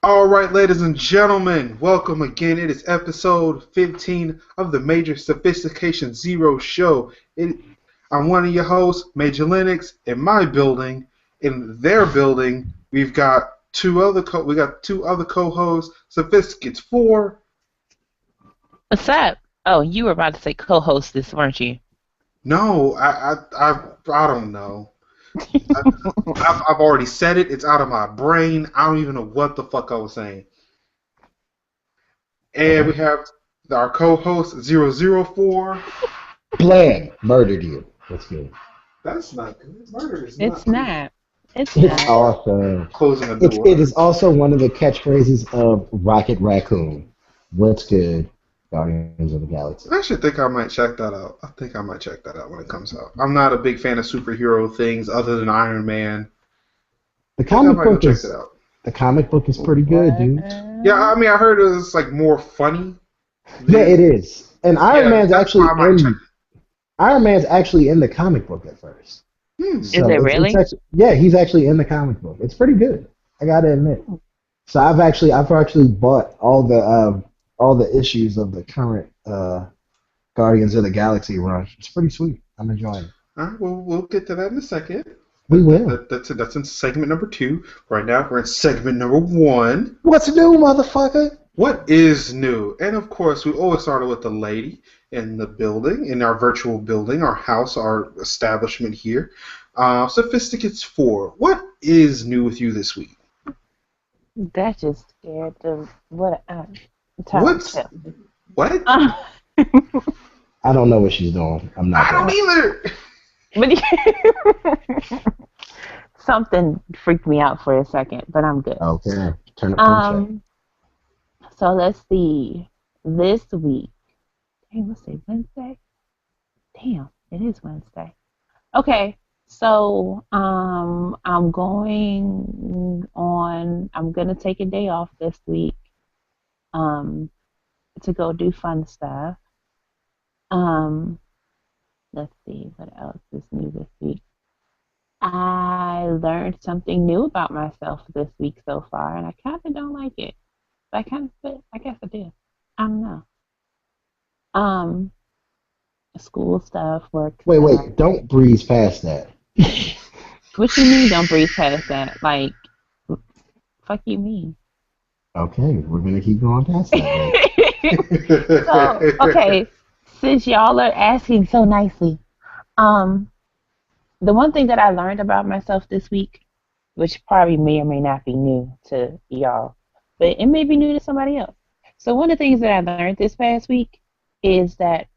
All right, ladies and gentlemen, welcome again. It is episode 15 of the Major Sophistication Zero show. I'm one of your hosts, Major Linux. In my building, in their building, we've got two other co-hosts, Sophisticates 4. What's up? Oh, you were about to say co-host this, weren't you? No, I don't know. I, I've already said it. It's out of my brain. I don't even know what the fuck I was saying. And we Okay. have our co-host 004. Bland murdered you. That's good. That's not good. Murder is It's not good. not. It's It's not. awesome. Closing a It door. is also one of the catchphrases of Rocket Raccoon. What's good, Guardians of the Galaxy? I should think I might check that out. I think I might check that out when it comes out. I'm not a big fan of superhero things other than Iron Man. The I think I comic might go book check it is out. the comic book is pretty good, dude. Yeah, I mean, I heard it was like more funny. Yeah, it is. And Yeah, that's why I might check Iron Man's actually in the comic book at first. it. Is it It's really? actually, yeah, he's actually in the comic book. It's pretty good. I gotta admit. So I've actually bought all the issues of the current Guardians of the Galaxy run. It's pretty sweet. I'm enjoying it. All right, well, we'll get to that in a second. We will. That's in segment number 2. Right now, we're in segment number 1. What's new, motherfucker? What is new? And of course, we always started with the lady in the building, in our virtual building, our house, our establishment here. Sophisticates 4. What is new with you this week? That just scared the what? Time What's tell. what? I don't know what she's doing. I'm not I don't going. either. Something freaked me out for a second, but I'm good. Okay. Turn up on check. So let's see. This week, hey, let's say Wednesday. Damn, it is Wednesday. Okay, so I'm going on. I'm gonna take a day off this week. Um, to go do fun stuff. Um, let's see what else is new this week. I learned something new about myself this week so far, and I kind of don't like it. But I guess I did. I don't know. Um, school stuff, work Wait, stuff. wait. Don't breeze past that. What you mean? Don't breeze past that? Like, fuck you mean? Okay, we're gonna keep going past that. So, okay, since y'all are asking so nicely, um, the one thing that I learned about myself this week, which probably may or may not be new to y'all, but it may be new to somebody else. So one of the things that I learned this past week is that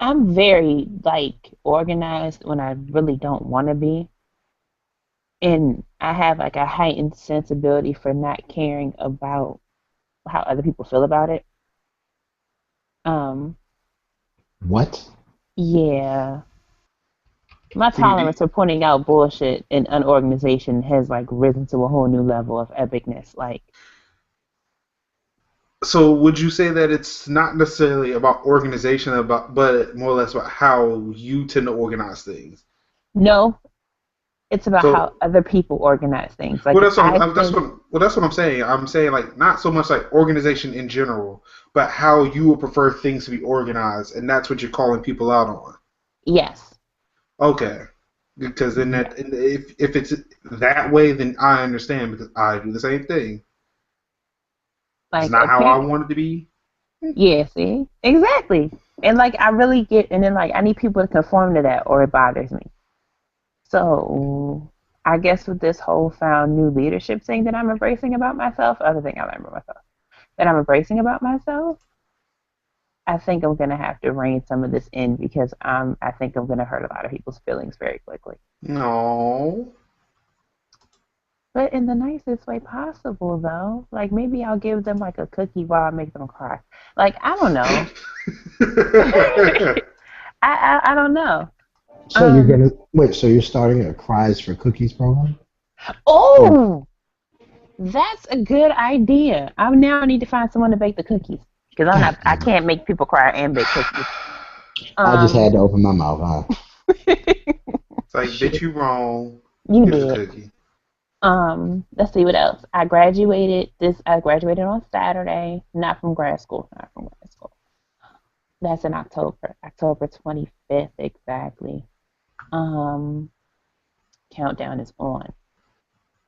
I'm very like organized when I really don't want to be, and I have like a heightened sensibility for not caring about how other people feel about it. Um, What? yeah, my Can you tolerance for pointing out bullshit and unorganization has like risen to a whole new level of epicness. Like, So would you say that it's not necessarily about organization, but more or less about how you tend to organize things? no, it's about how So other people organize things. Like, well, if that's I what, think, that's what I'm saying. I'm saying like not so much like organization in general, but how you would prefer things to be organized, and that's what you're calling people out on. yes, Okay, because then yeah, if it's that way, then I understand because I do the same thing. It's like not how I apparent, want it to be. yeah, see, exactly. And like, I really get, and then like, I need people to conform to that, or it bothers me. So, I guess with this whole found new leadership thing that I'm embracing about myself, other thing I learned about myself that I'm embracing about myself, I think I'm gonna have to rein some of this in because I think I'm gonna hurt a lot of people's feelings very quickly. No. But in the nicest way possible, though. Like, maybe I'll give them like a cookie while I make them cry. Like, I don't know. I don't know. So you're Um. gonna wait? So you're starting a Cries for Cookies program? Or Oh, that's a good idea. I now need to find someone to bake the cookies because I'm God not. I damn it! can't make people cry and bake cookies. I just Um. had to open my mouth, huh? It's like, bitch, you wrong. You Here's a did. cookie. Let's see what else. I graduated on Saturday, not from grad school, not from grad school. That's in October, October 25th exactly. Um, countdown is on.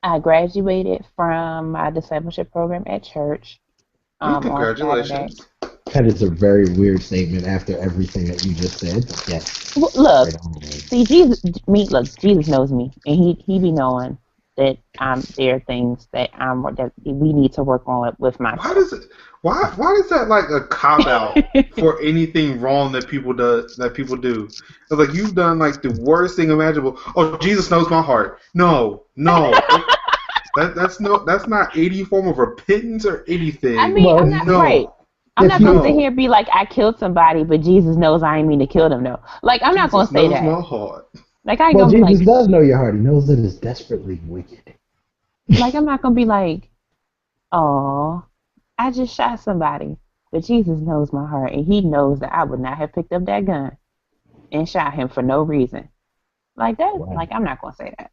I graduated from my discipleship program at church on Saturday. Congratulations. That is a very weird statement after everything that you just said. Yes. Look, Right on. see, Jesus knows me, and he be knowing that there are things that we need to work on with Why myself. does it? Why is that like a cop out for anything wrong that people do? It's like you've done like the worst thing imaginable. Oh, Jesus knows my heart. No, no. That's not any form of repentance or I anything. mean, I'm Well, not right. No, I'm if not gonna sit you here no. and be like I killed somebody, but Jesus knows I ain't mean to kill them though. Like I'm not gonna Jesus say knows that. my heart. Like I ain't well, gonna be Jesus like does know your heart. He knows that it's desperately wicked. I'm not gonna be like, oh, I just shot somebody, but Jesus knows my heart, and He knows that I would not have picked up that gun and shot him for no reason. Like that. Wow. Like I'm not gonna say that.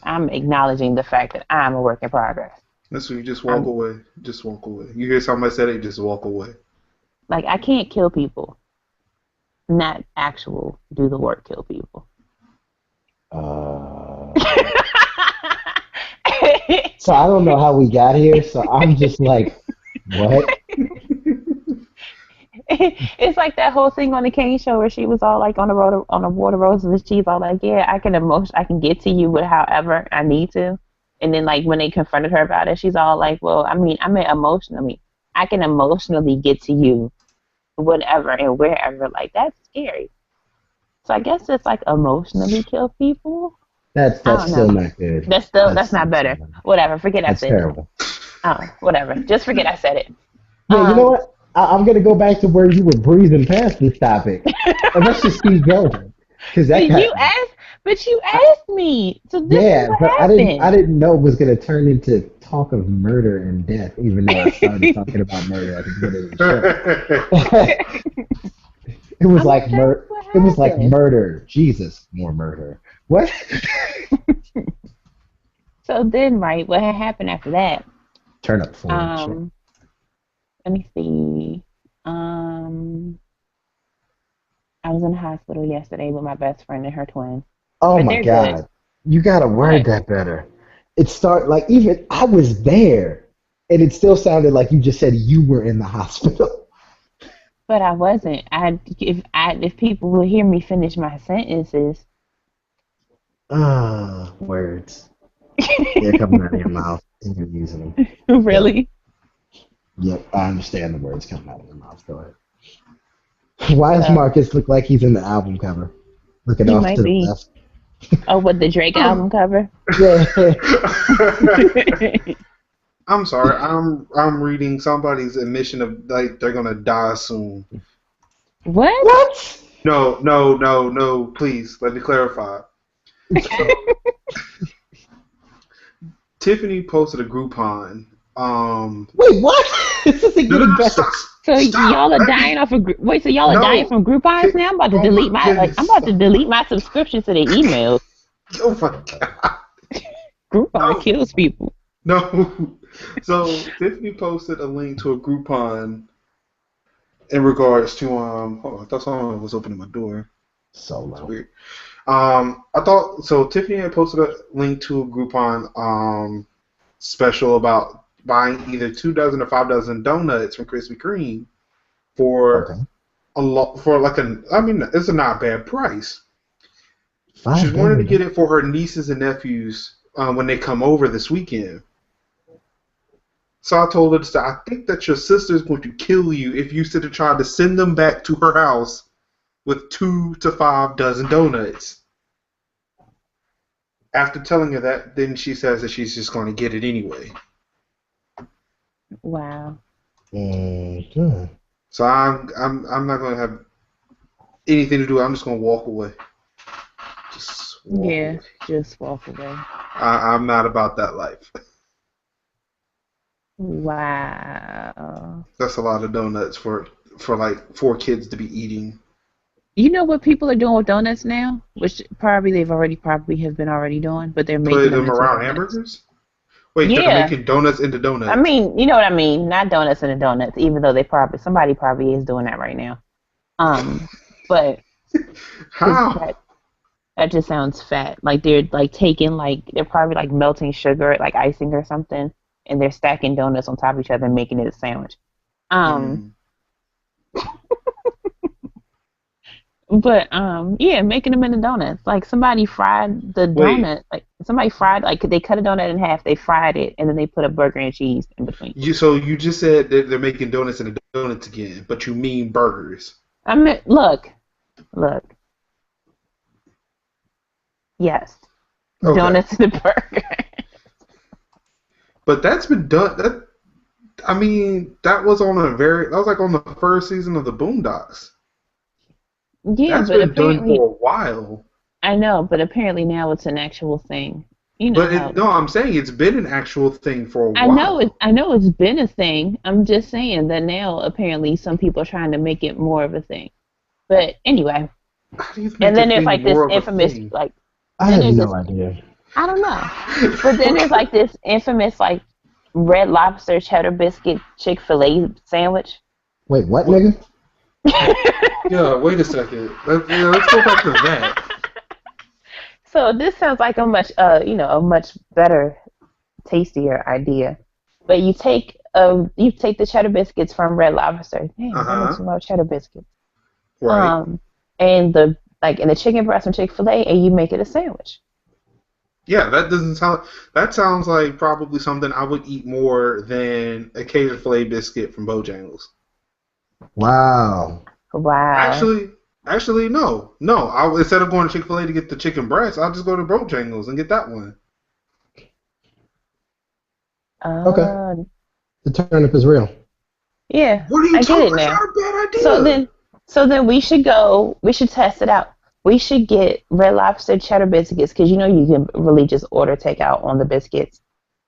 I'm acknowledging the fact that I'm a work in progress. That's when you just walk I'm away. Just walk away. You hear somebody say it, just walk away. like I can't kill people, not actual do the work kill people. So I don't know how we got here. So I'm just like, what? It's like that whole thing on the Kane show where she was all like on the road on the water roses and she's all like, yeah, I can get to you with however I need to. And then like when they confronted her about it, she's all like, well, I mean emotionally, I can emotionally get to you whatever and wherever. Like that's scary. So I guess it's like emotionally kill people. That's I that's don't still know. not good. That's not better. Whatever. Forget I That's said it. terrible. Oh, whatever. Just forget I said it. Yeah, you know what? I'm gonna go back to where you were breezing past this topic, and let's just keep going, because that got But you I, asked me. So this is yeah, what but I happened. didn't know it was gonna turn into talk of murder and death, even though I started talking about murder at the beginning of the show. It was I'm like like, that's what it was like happened. murder. Jesus, more murder. What? So then, right, what had happened after that? Turn up form. Shit. Um, Let me see. Um, I was in the hospital yesterday with my best friend and her twin, Oh but my they're good. God. You gotta word What? that better. It start like even I was there and it still sounded like you just said you were in the hospital. But I wasn't. If people will hear me finish my sentences, Ah, words. They're coming out of your mouth and you're using them. Yep. really, Yep. I understand the words coming out of your mouth. Go ahead. Why does so Marcus look like he's in the album cover? Looking he off might to the be. left. Oh, with the Drake album cover. Yeah. I'm sorry. I'm reading somebody's admission of like they're gonna die soon. What? What? No, no, no, no. Please let me clarify. So Tiffany posted a Groupon. Wait, what? This isn't No, no, getting no, better. stop, So stop. y'all are Let dying me. off of wait. So y'all are dying No. from Groupons now? I'm about to Oh delete my I'm goodness. about to delete my subscription to the emails. Oh my god. Groupon No. kills people. No. So Tiffany posted a link to a Groupon in regards to hold on, I thought someone was opening my door. It's Solo. weird. I thought so Tiffany had posted a link to a Groupon special about buying either 2 dozen or 5 dozen donuts from Krispy Kreme for Okay. a lot for like I mean it's a not bad price. She's Five wanting to dozen. get it for her nieces and nephews when they come over this weekend. So I told her, I think that your sister's going to kill you if you sit and try to send them back to her house with 2 to 5 dozen donuts. After telling her that, then she says that she's just going to get it anyway. Wow. Mm-hmm. So I'm not going to have anything to do. I'm just going to walk away. Just walk Yeah, away. just walk away. I'm not about that life. Wow. That's a lot of donuts for like 4 kids to be eating. You know what people are doing with donuts now, which probably they've probably have been already doing, but they're making Put them them into around donuts. hamburgers? Wait, they're Yeah, making donuts into I donuts. mean, you know what I mean. Not donuts into donuts, even though somebody probably is doing that right now. But because How? that just sounds fat. Like they're like taking they're probably like melting sugar, like icing or something, and they're stacking donuts on top of each other and making it a sandwich. Um, Mm. but yeah, making them into donuts. Like somebody fried the Wait, donut. Like somebody fried like they cut a donut in half, they fried it, and then they put a burger and cheese in between. so you just said that they're making donuts into donuts again, but you mean burgers. I mean, look. Yes, Okay, donuts in the burger. but that's been done. I mean, that was that was like on the first season of the Boondocks. Yeah, That's but been done apparently, for a while. I know, but apparently now it's an actual thing. You know how? No, I'm saying it's been an actual thing for a I know it. while. I know it's been a thing. I'm just saying that now apparently some people are trying to make it more of a thing. But anyway, How do you and make a then there's thing like this more of a infamous thing? like. I Then have there's this. no idea. I don't know. But then there's like this infamous like Red Lobster cheddar biscuit Chick-fil-A sandwich. Wait, what, What? nigga? Yeah, wait a second. Let's go back to that. So this sounds like a much better, tastier idea. But you take the cheddar biscuits from Red Lobster. Damn, that makes Uh-huh. me love cheddar biscuits. Right. And the chicken breast from Chick-fil-A, and you make it a sandwich. Yeah, that doesn't sound. That sounds like probably something I would eat more than a Cajun filet biscuit from Bojangles. Wow. Wow. Actually, no. Instead of going to Chick-fil-A to get the chicken breast, I'll just go to Bojangles and get that one. Okay. Uh, The turnip is real. yeah, What are you I get talking it about? That's now. not a bad idea. So then we should go. We should test it out. We should get Red Lobster cheddar biscuits because you know you can really just order takeout on the biscuits,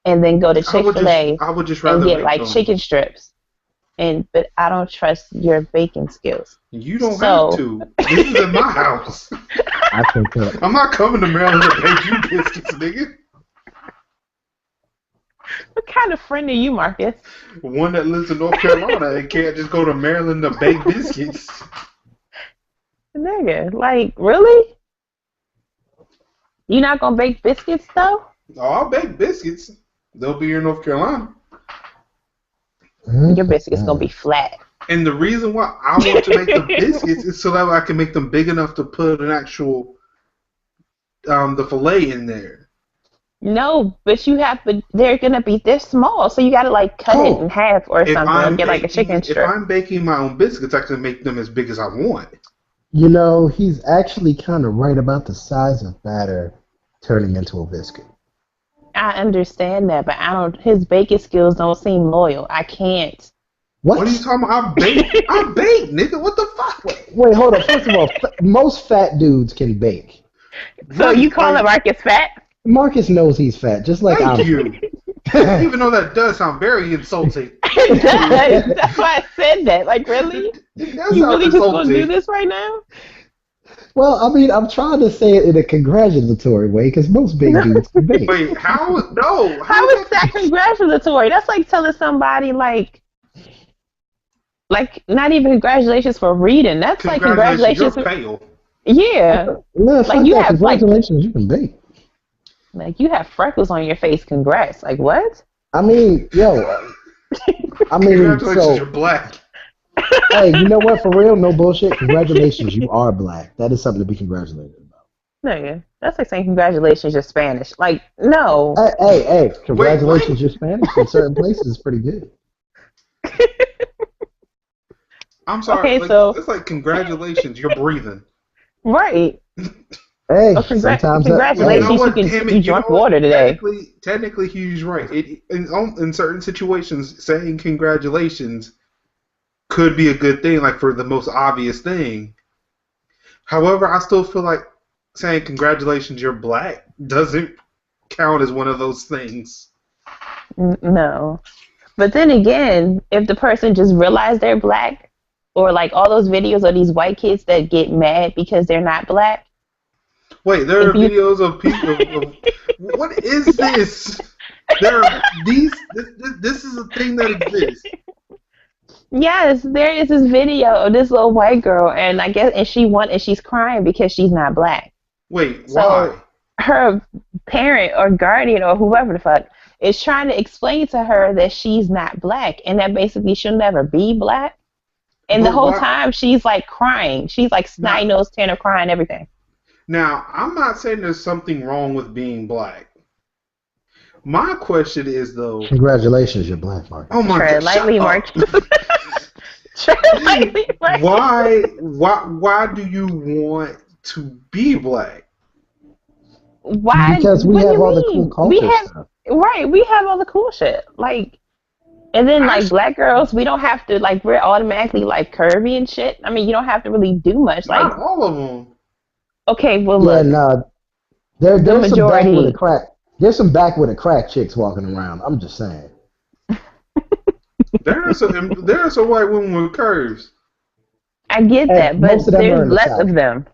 and then go to Chick-fil-A I would just and rather get make like them. chicken strips. But I don't trust your baking skills. You don't So- have to. This is in my house. I think I'm not coming to Maryland to bake you biscuits, nigga. What kind of friend are you, Marcus? One that lives in North Carolina and can't just go to Maryland to bake biscuits. Nigga, like really? You not gonna bake biscuits though? Oh, I'll bake biscuits. They'll be here in North Carolina. Your biscuits gonna be flat. And the reason why I want to make the biscuits is so that I can make them big enough to put an actual the fillet in there. No, but they're small, so you gotta like cut it Oh, in half or If something, or I'm get like a chicken if strip. I'm baking my own biscuits, I can make them as big as I want. You know, he's actually kind of right about the size of batter turning into a biscuit. I understand that, but his baking skills don't seem loyal. I can't. What? What are you talking about? I bake, nigga. What the fuck? Wait, hold on. First of all, most fat dudes can bake. So you call him Marcus fat? Marcus knows he's fat, just like Thank I'm. you. Even though that does sound very insulting. It does. That's why I said that. Like, really? That You sounds really just gonna insulting. do this right now? Well, I mean, I'm trying to say it in a congratulatory way because most big dudes can bake. Wait, how? No. How is that congratulatory? That's like telling somebody like not even congratulations for reading. That's like congratulations. You're pale. Yeah, No, Like, you have, like- congratulations, you can bake. like you have freckles on your face. Congrats. Like what? I mean, yo, I mean, Congratulations, you're so black. hey, you know what? For real, no bullshit. Congratulations, you are black. That is something to be congratulated about. Nigga, that's like saying congratulations, you're Spanish. Like no. Hey, congratulations, you're Spanish. In certain places, it's pretty good. I'm sorry. Okay, so- it's like congratulations, you're breathing. Right. Hey, Oh, sometimes congratulations. You know what? you Damn it, you you drunk know what? water today. Technically, he's right. In certain situations, saying congratulations could be a good thing, like for the most obvious thing. However, I still feel like saying congratulations, you're black doesn't count as one of those things. No. But then again, if the person just realized they're black, or like all those videos of these white kids that get mad because they're not black. Wait, there are videos of people. What is this? There are these. This is a thing that exists. Yes, there is this video of this little white girl, and I guess, and she's crying because she's not black. Wait, So why? her parent or guardian or whoever the fuck is trying to explain to her that she's not black and that basically she'll never be black. And the whole time she's like crying. She's like snotty nose, Tanner crying, everything. Now, I'm not saying there's something wrong with being black. My question is though. Congratulations, you're black, Mark. Oh my Tread God! lightly, Mark. Tread lightly, Mark. Why do you want to be black? Why? Because we have all the cool culture stuff. Right, we have all the cool shit. Like, and then like black girls, we don't have to like, we're automatically like curvy and shit. I mean, you don't have to really do much. Not like all of them. Okay, well look. Yeah, no. There's majority. some back with a crack. There's some back with a crack chicks walking around. I'm just saying. There are some white women with curves. I get that, but there's less of them.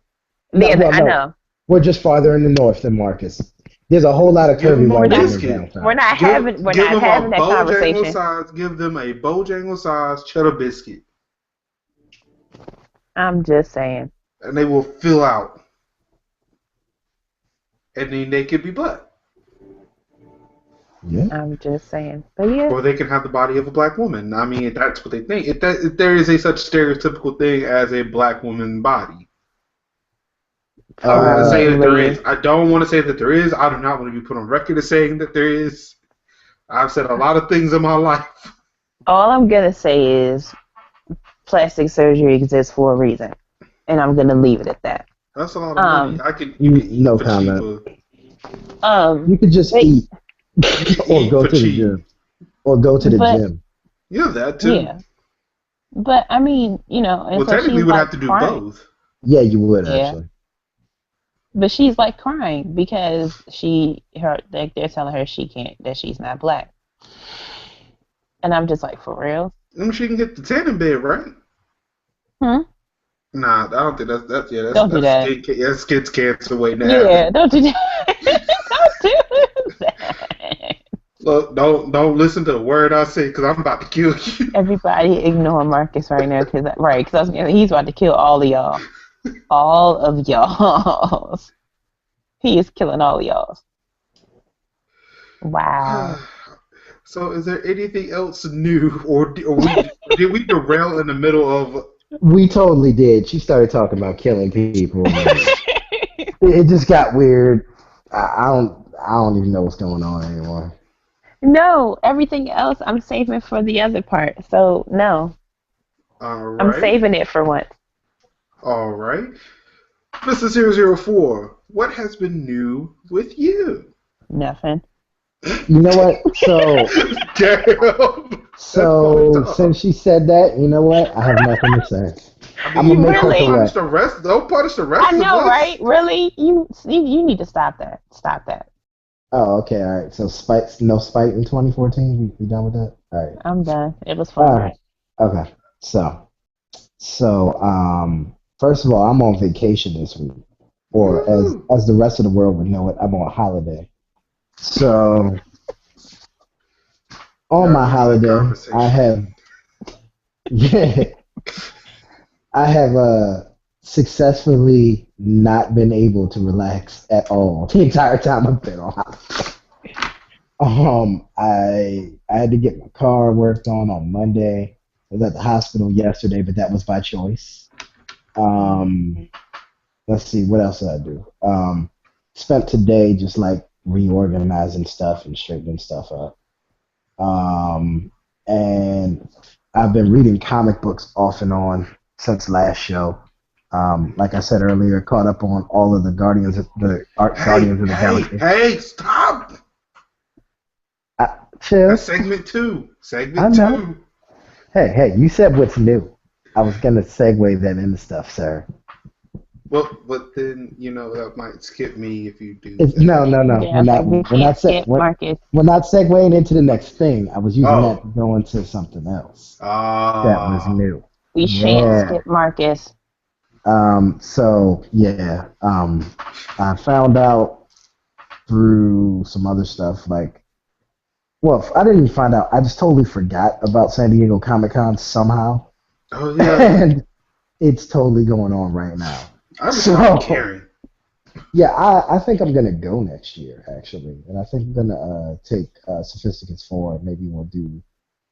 I know. We're just farther in the north than Marcus. There's a whole lot of curvy white women downtown. We're not having that conversation. Give them a Bojangle size cheddar biscuit. I'm just saying. And they will fill out. And then they could be black. Yeah. I'm just saying. But yeah. Or they can have the body of a black woman. I mean, that's what they think. If there is a such stereotypical thing as a black woman body. I don't want to say that there is. I don't want to say that there is. I do not want to be put on record as saying that there is. I've said a lot of things in my life. All I'm going to say is plastic surgery exists for a reason. And I'm going to leave it at that. That's a lot of money. I could no comment. You could just eat. Or go to the gym. Or go to the gym. Yeah, that too. Yeah. But, I mean, you know. Well, technically, we would have to do both. Yeah, you would, actually. But she's, like, crying because they're telling her that she's not black. And I'm just like, for real? I mean, she can get the tanning bed, right? Nah, I don't think that's don't do that. That's skin cancer way now. Yeah, don't do that. Don't do that. Look, don't listen to the word I say because I'm about to kill you. Everybody ignore Marcus right now because he's about to kill all of y'all. All of y'all. He is killing all of y'all. Wow. So, is there anything else new, or did we derail in the middle of? We totally did. She started talking about killing people. It just got weird. I don't even know what's going on anymore. No, everything else I'm saving for the other part. So no. All right. I'm saving it for once. All right. Mr. 004, what has been new with you? Nothing. You know what? So since she said that, you know what? I have nothing to say. I'm gonna make her correct. Don't punish the rest. I know, right? Really? You need to stop that. Stop that. Oh, okay, all right. So no spite in 2014. We done with that? All right. I'm done. It was fun. All right. Okay. So, first of all, I'm on vacation this week, or as the rest of the world would know it, I'm on holiday. So, on my holiday, I have successfully not been able to relax at all the entire time I've been on holiday. I had to get my car worked on Monday. I was at the hospital yesterday, but that was by choice. Let's see, what else did I do? Spent today just like reorganizing stuff and straightening stuff up. And I've been reading comic books off and on since last show. Like I said earlier, caught up on all of the Guardians of the Galaxy. Hey, stop! Chill. That's segment two. Segment two. Hey, you said what's new. I was gonna segue that into stuff, sir. Well, but then that might skip me if you do. No. Yeah, we're not segueing into the next thing. I was using that to go into something else. That was new. We shan't Yeah. skip Marcus. So yeah. I found out through some other stuff. Like, well, I didn't even find out. I just totally forgot about San Diego Comic Con somehow, Oh yeah, and it's totally going on right now. I just So stopped caring. yeah, I think I'm gonna go next year actually, and I think I'm gonna take Sophisticates 4. Maybe we'll do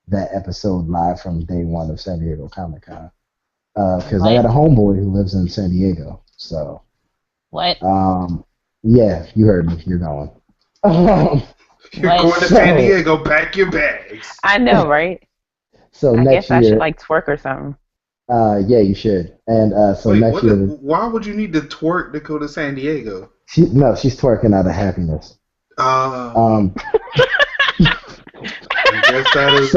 that episode live from day one of San Diego Comic Con. Because I What? got a homeboy who lives in San Diego. So, What? yeah, you heard me. You're going. Um, You're What? going to San Diego. Pack your bags. I know, right? so I next guess I should year, like twerk or something. yeah, you should. And so Wait, next year, why would you need to twerk to go to San Diego? she's twerking out of happiness. I guess that is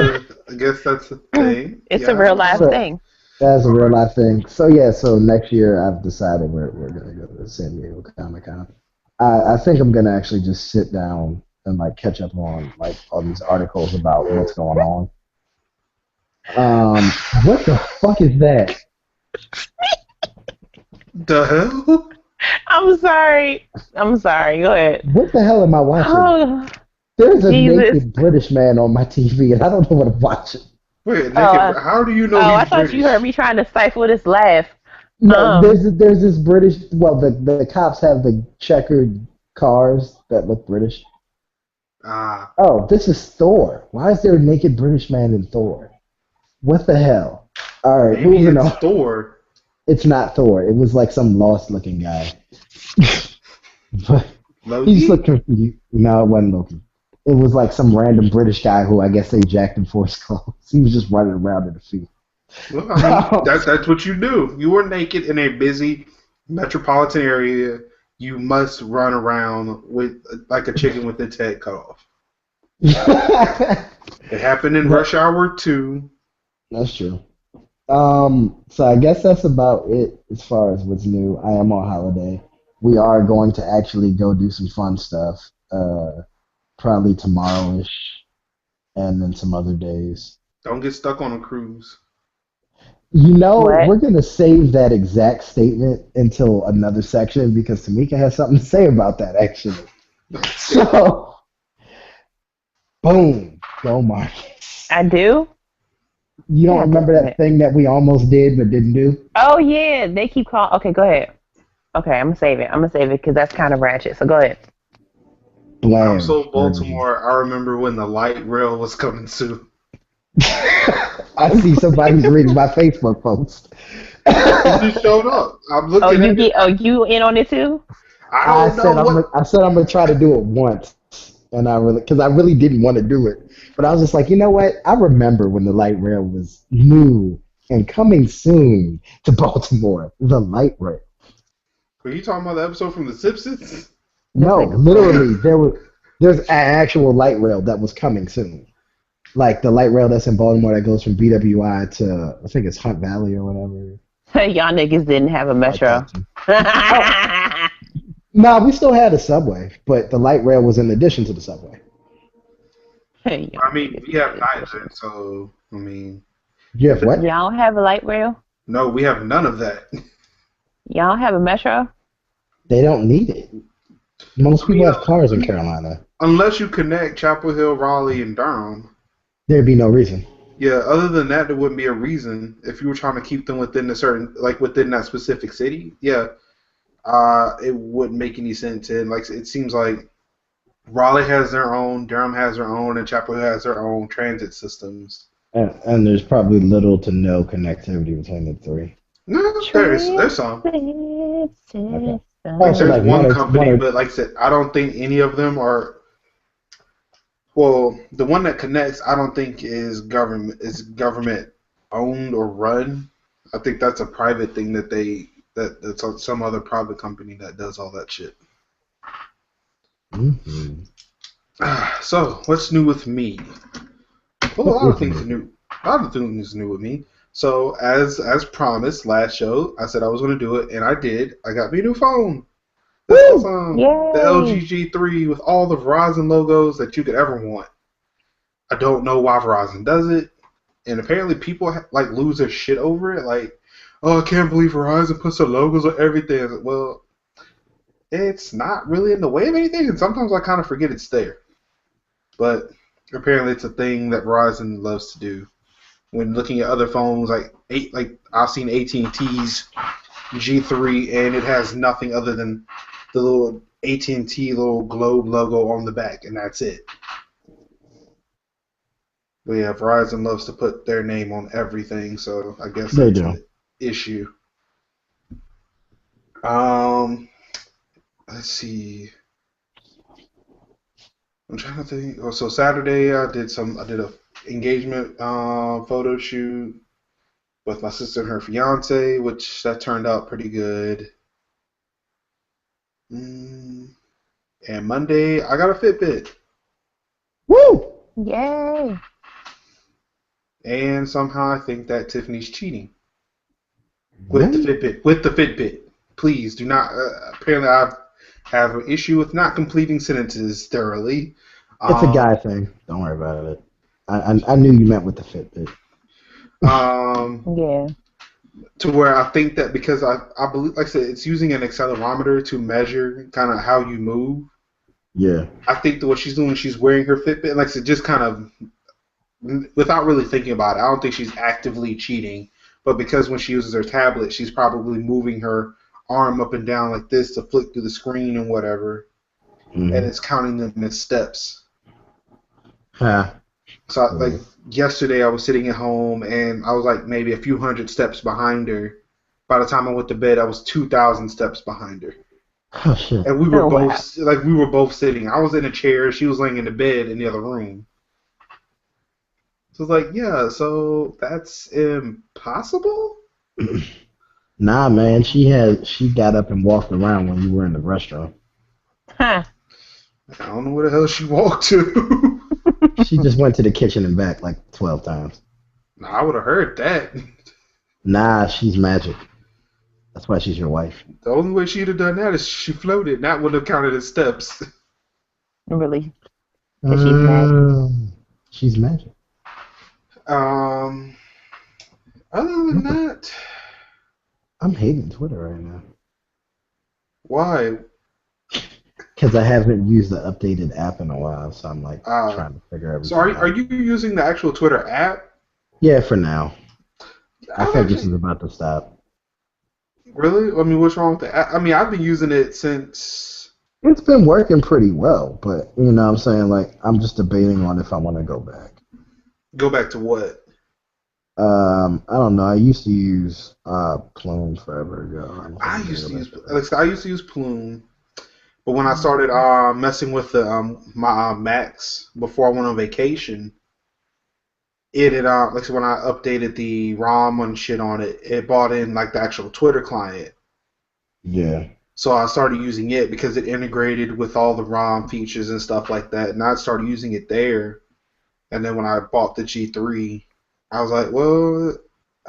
I guess that's a thing. It's Yeah. a real life So- thing. That's a real life thing. So yeah, so next year I've decided we're gonna go to San Diego Comic Con. I think I'm gonna actually just sit down and like catch up on like all these articles about what's going on. What the fuck is that? The hell? I'm sorry. Go ahead. What the hell am I watching? Oh, There's a Jesus. naked British man on my TV and I don't know what I'm watching. Wait, Nick, Oh, how do you know I he's thought British? you heard me trying to stifle this laugh. No, there's this British. Well, the cops have the checkered cars that look British. Ah, Oh, this is Thor. Why is there a naked British man in Thor? What the hell? All right, maybe moving it's on. Thor. It's not Thor. It was like some lost-looking guy. But Loki? he just looked confused. No, it wasn't Loki. It was like some random British guy who I guess they jacked in for his clothes. He was just running around in the field. Well, I mean, that's what you do. You were naked in a busy metropolitan area. You must run around with like a chicken with its head cut off. It happened in Rush Hour 2. That's true. So I guess that's about it as far as what's new. I am on holiday. We are going to actually go do some fun stuff. Probably tomorrow-ish, and then some other days. Don't get stuck on a cruise. You know, What? we're gonna save that exact statement until another section because Tamika has something to say about that actually. So, boom, go Marcus. I do? You don't God remember damn that it. thing that we almost did but didn't do? Oh, yeah. They keep calling. Okay, go ahead. Okay, I'm going to save it because that's kind of ratchet. So go ahead. Blam. I'm so Baltimore. I remember when the light rail was coming soon. I see somebody's reading my Facebook post. It just showed up. I'm looking at it. You in on it too? I don't know what. I said I'm gonna try to do it once, and I really didn't want to do it, but I was just like, you know what? I remember when the light rail was new and coming soon to Baltimore. The light rail. Were you talking about the episode from The Simpsons? No, literally, there's an actual light rail that was coming soon. Like the light rail that's in Baltimore that goes from BWI to I think it's Hunt Valley or whatever. Y'all niggas didn't have a metro. No, we still had a subway, but the light rail was in addition to the subway. I mean, we have neither, so I mean, You have what? Y'all don't have a light rail? no, we have none of that. Y'all don't have a metro? They don't need it. Most people have cars in Carolina. Unless you connect Chapel Hill, Raleigh, and Durham. There'd be no reason. Yeah, other than that, there wouldn't be a reason if you were trying to keep them within within that specific city. Yeah, it wouldn't make any sense. And like it seems like Raleigh has their own, Durham has their own, and Chapel Hill has their own transit systems. And there's probably little to no connectivity between the three. No, there's some. Okay. Like, So, there's like, one one company, or- but like I said, I don't think any of them are. Well, the one that connects, I don't think is government owned or run. I think that's a private thing that's some other private company that does all that shit. Mm-hmm. So, what's new with me? Well, a lot of things new. A lot of things new with me. So, as promised, last show, I said I was going to do it, and I did. I got me a new phone. That's awesome. Yay. The LG G3 with all the Verizon logos that you could ever want. I don't know why Verizon does it. and apparently people like lose their shit over it. Like, oh, I can't believe Verizon puts their logos on everything. Well, it's not really in the way of anything, and sometimes I kind of forget it's there. But apparently, it's a thing that Verizon loves to do. When looking at other phones, like I've seen AT&T's G3, and it has nothing other than the little AT&T little globe logo on the back, and that's it. But yeah, Verizon loves to put their name on everything, so I guess They that's do. the issue. Let's see. I'm trying to think. Oh, so Saturday I did a engagement photo shoot with my sister and her fiance, which that turned out pretty good. And Monday I got a Fitbit. Woo! Yay! And somehow I think that Tiffany's cheating with the Fitbit. With the Fitbit, please do not. Apparently, I have an issue with not completing sentences thoroughly. It's a guy thing. Don't worry about it. I knew you meant with the Fitbit. Yeah. To where I think that because I believe, like I said, it's using an accelerometer to measure kind of how you move. Yeah. I think that what she's doing, she's wearing her Fitbit, like I said, just kind of without really thinking about it. I don't think she's actively cheating, but because when she uses her tablet, she's probably moving her arm up and down like this to flick through the screen and whatever, and it's counting them as steps. So like yesterday, I was sitting at home and I was like maybe a few hundred steps behind her. By the time I went to bed, I was 2,000 steps behind her. Oh shit! And we were both sitting. I was in a chair. She was laying in the bed in the other room. So it's like, yeah, so that's impossible? Nah, man. She got up and walked around when you were in the restaurant. Huh. I don't know where the hell she walked to. She just went to the kitchen and back like 12 times. Nah, I would have heard that. Nah, she's magic. That's why she's your wife. The only way she'd have done that is she floated. That would have counted as steps. Really? 'Cause she's magic. She's magic. Other than that, I'm hating Twitter right now. why? Because I haven't used the updated app in a while, so I'm like trying to figure everything So are out. you using the actual Twitter app? Yeah, for now. I think this is about to stop. Really? I mean, what's wrong with the app? I mean, I've been using it since. It's been working pretty well, but you know what I'm saying? Like, I'm just debating on if I want to go back. Go back to what? I don't know. I used to use Plume forever ago. I used to use Plume, but when I started messing with the my Macs before I went on vacation, it had like when I updated the ROM and shit on it, it brought in like the actual Twitter client. Yeah. So I started using it because it integrated with all the ROM features and stuff like that, and I started using it there. And then when I bought the G3, I was like, well,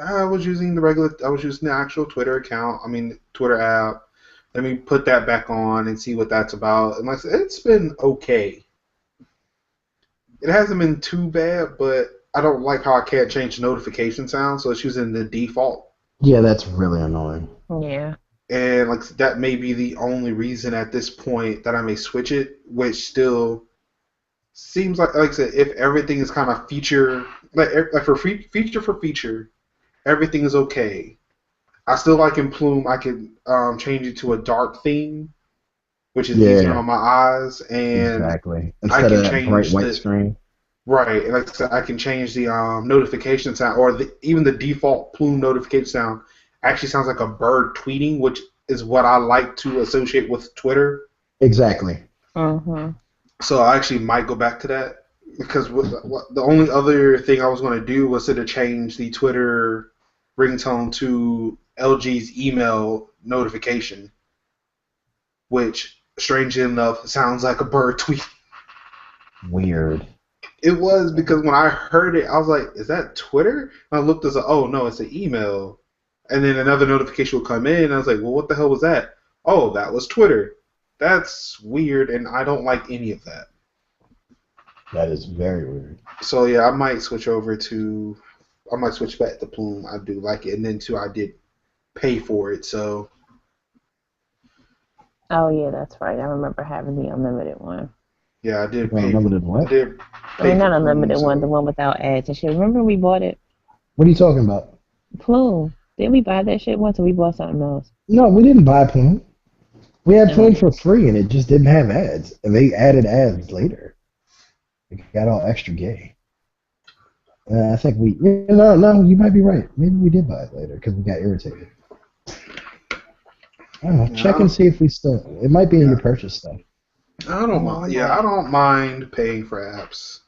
I was using the actual Twitter account. I mean, Twitter app. Let me put that back on and see what that's about. And like I said, it's been okay. It hasn't been too bad, but I don't like how I can't change the notification sound, so it's using the default. Yeah, that's really annoying. Yeah. And like that may be the only reason at this point that I may switch it, which still seems like I said, if everything is kind of feature for feature, everything is okay. I still like in Plume, I can change it to a dark theme, which is easier on my eyes, and exactly I instead can of that change bright white screen. Right, and like I said, I can change the notification sound, or even the default Plume notification sound actually sounds like a bird tweeting, which is what I like to associate with Twitter. Exactly. Mm-hmm. So I actually might go back to that because the only other thing I was going to do was to change the Twitter ringtone to LG's email notification, which, strangely enough, sounds like a bird tweet. Weird. It was because when I heard it, I was like, is that Twitter? And I looked as oh, no, it's an email. And then another notification would come in, and I was like, well, what the hell was that? Oh, that was Twitter. That's weird, and I don't like any of that. That is very weird. So, yeah, I might switch over to I might switch back to Plume. I do like it, and then too, I did pay for it, so Oh yeah, that's right. I remember having the unlimited one. yeah, I did Well, pay. unlimited I what? did I pay mean, for not Plume, unlimited one, the so one without ads and shit. Remember we bought it? What are you talking about? Plume. Didn't we buy that shit once, or we bought something else? No, we didn't buy Plume. We had Plume No. for free, and it just didn't have ads. And they added ads later. It got all extra gay. I think no, you might be right. Maybe we did buy it later because we got irritated. I don't know. Check and yeah, see if we still. It might be in yeah. your purchase stuff. I don't Oh, mind. Yeah, I don't mind paying for apps.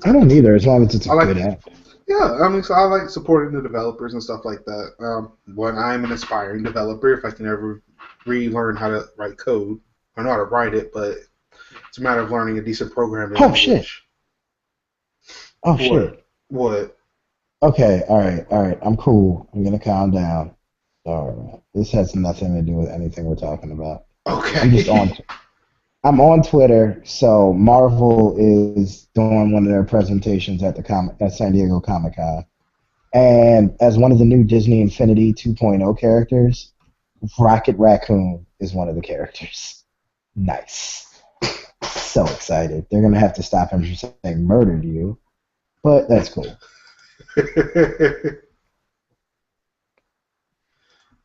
I don't either, as long as it's a I like. good app. Yeah, I mean, so I like supporting the developers and stuff like that. When I'm an aspiring developer, if I can ever relearn how to write code, I know how to write it, but it's a matter of learning a decent programming Oh shit! language. Oh What? shit! What? Okay, all right. I'm cool. I'm gonna calm down. All right. This has nothing to do with anything we're talking about. I'm just on. Okay. I'm on Twitter. So Marvel is doing one of their presentations at San Diego Comic Con, and as one of the new Disney Infinity 2.0 characters, Rocket Raccoon is one of the characters. Nice. So excited. They're gonna have to stop him from saying "murdered you," but that's cool.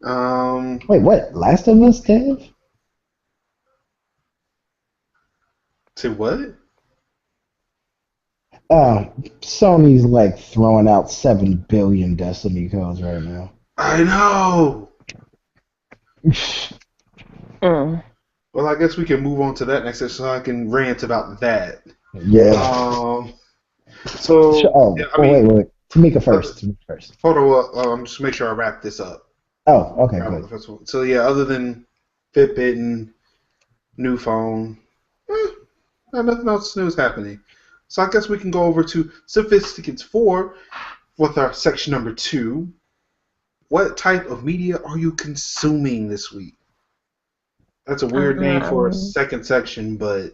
um. Wait, what? Last of Us, Dave? To what? Sony's like throwing out 7 billion Destiny codes right now. I know. Mm. Well, I guess we can move on to that next, so I can rant about that. Yeah. So yeah, I mean, Wait. Tamika first. hold on. Just make sure I wrap this up. Oh, okay, good. So yeah, other than Fitbit and new phone, nothing else new is happening. So I guess we can go over to Sophisticates 4 with our section number 2. What type of media are you consuming this week? That's a weird name for a second section, but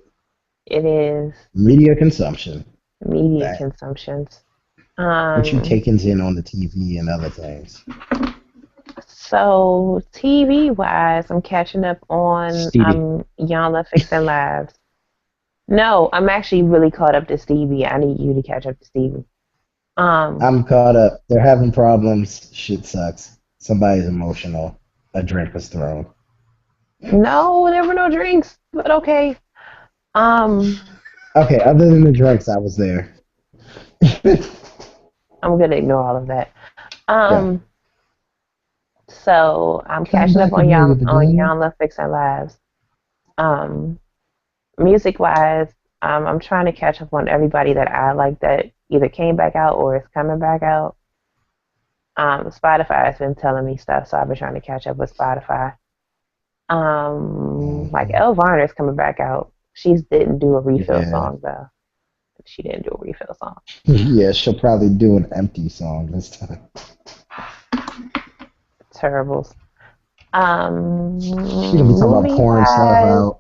It is Media consumption. media That. consumptions. What you takings in on the TV and other things? So TV wise, I'm catching up on Stevie. Yana Fixing Lives. No, I'm actually really caught up to Stevie. I need you to catch up to Stevie. I'm caught up. They're having problems. Shit sucks. Somebody's emotional. A drink was thrown. No, there were no drinks, but okay. Okay, other than the drinks, I was there. I'm gonna ignore all of that. Yeah. So I'm Come catching up back on Amelia Bedelia. Yana Fixing Lives. Music wise, I'm trying to catch up on everybody that I like that either came back out or is coming back out. Spotify has been telling me stuff, so I've been trying to catch up with Spotify. Like Elle Varner's coming back out. She didn't do a refill Yeah. song though. She didn't do a refill song. Yeah, she'll probably do an empty song this time. Terribles. She'll be talking about pouring stuff out.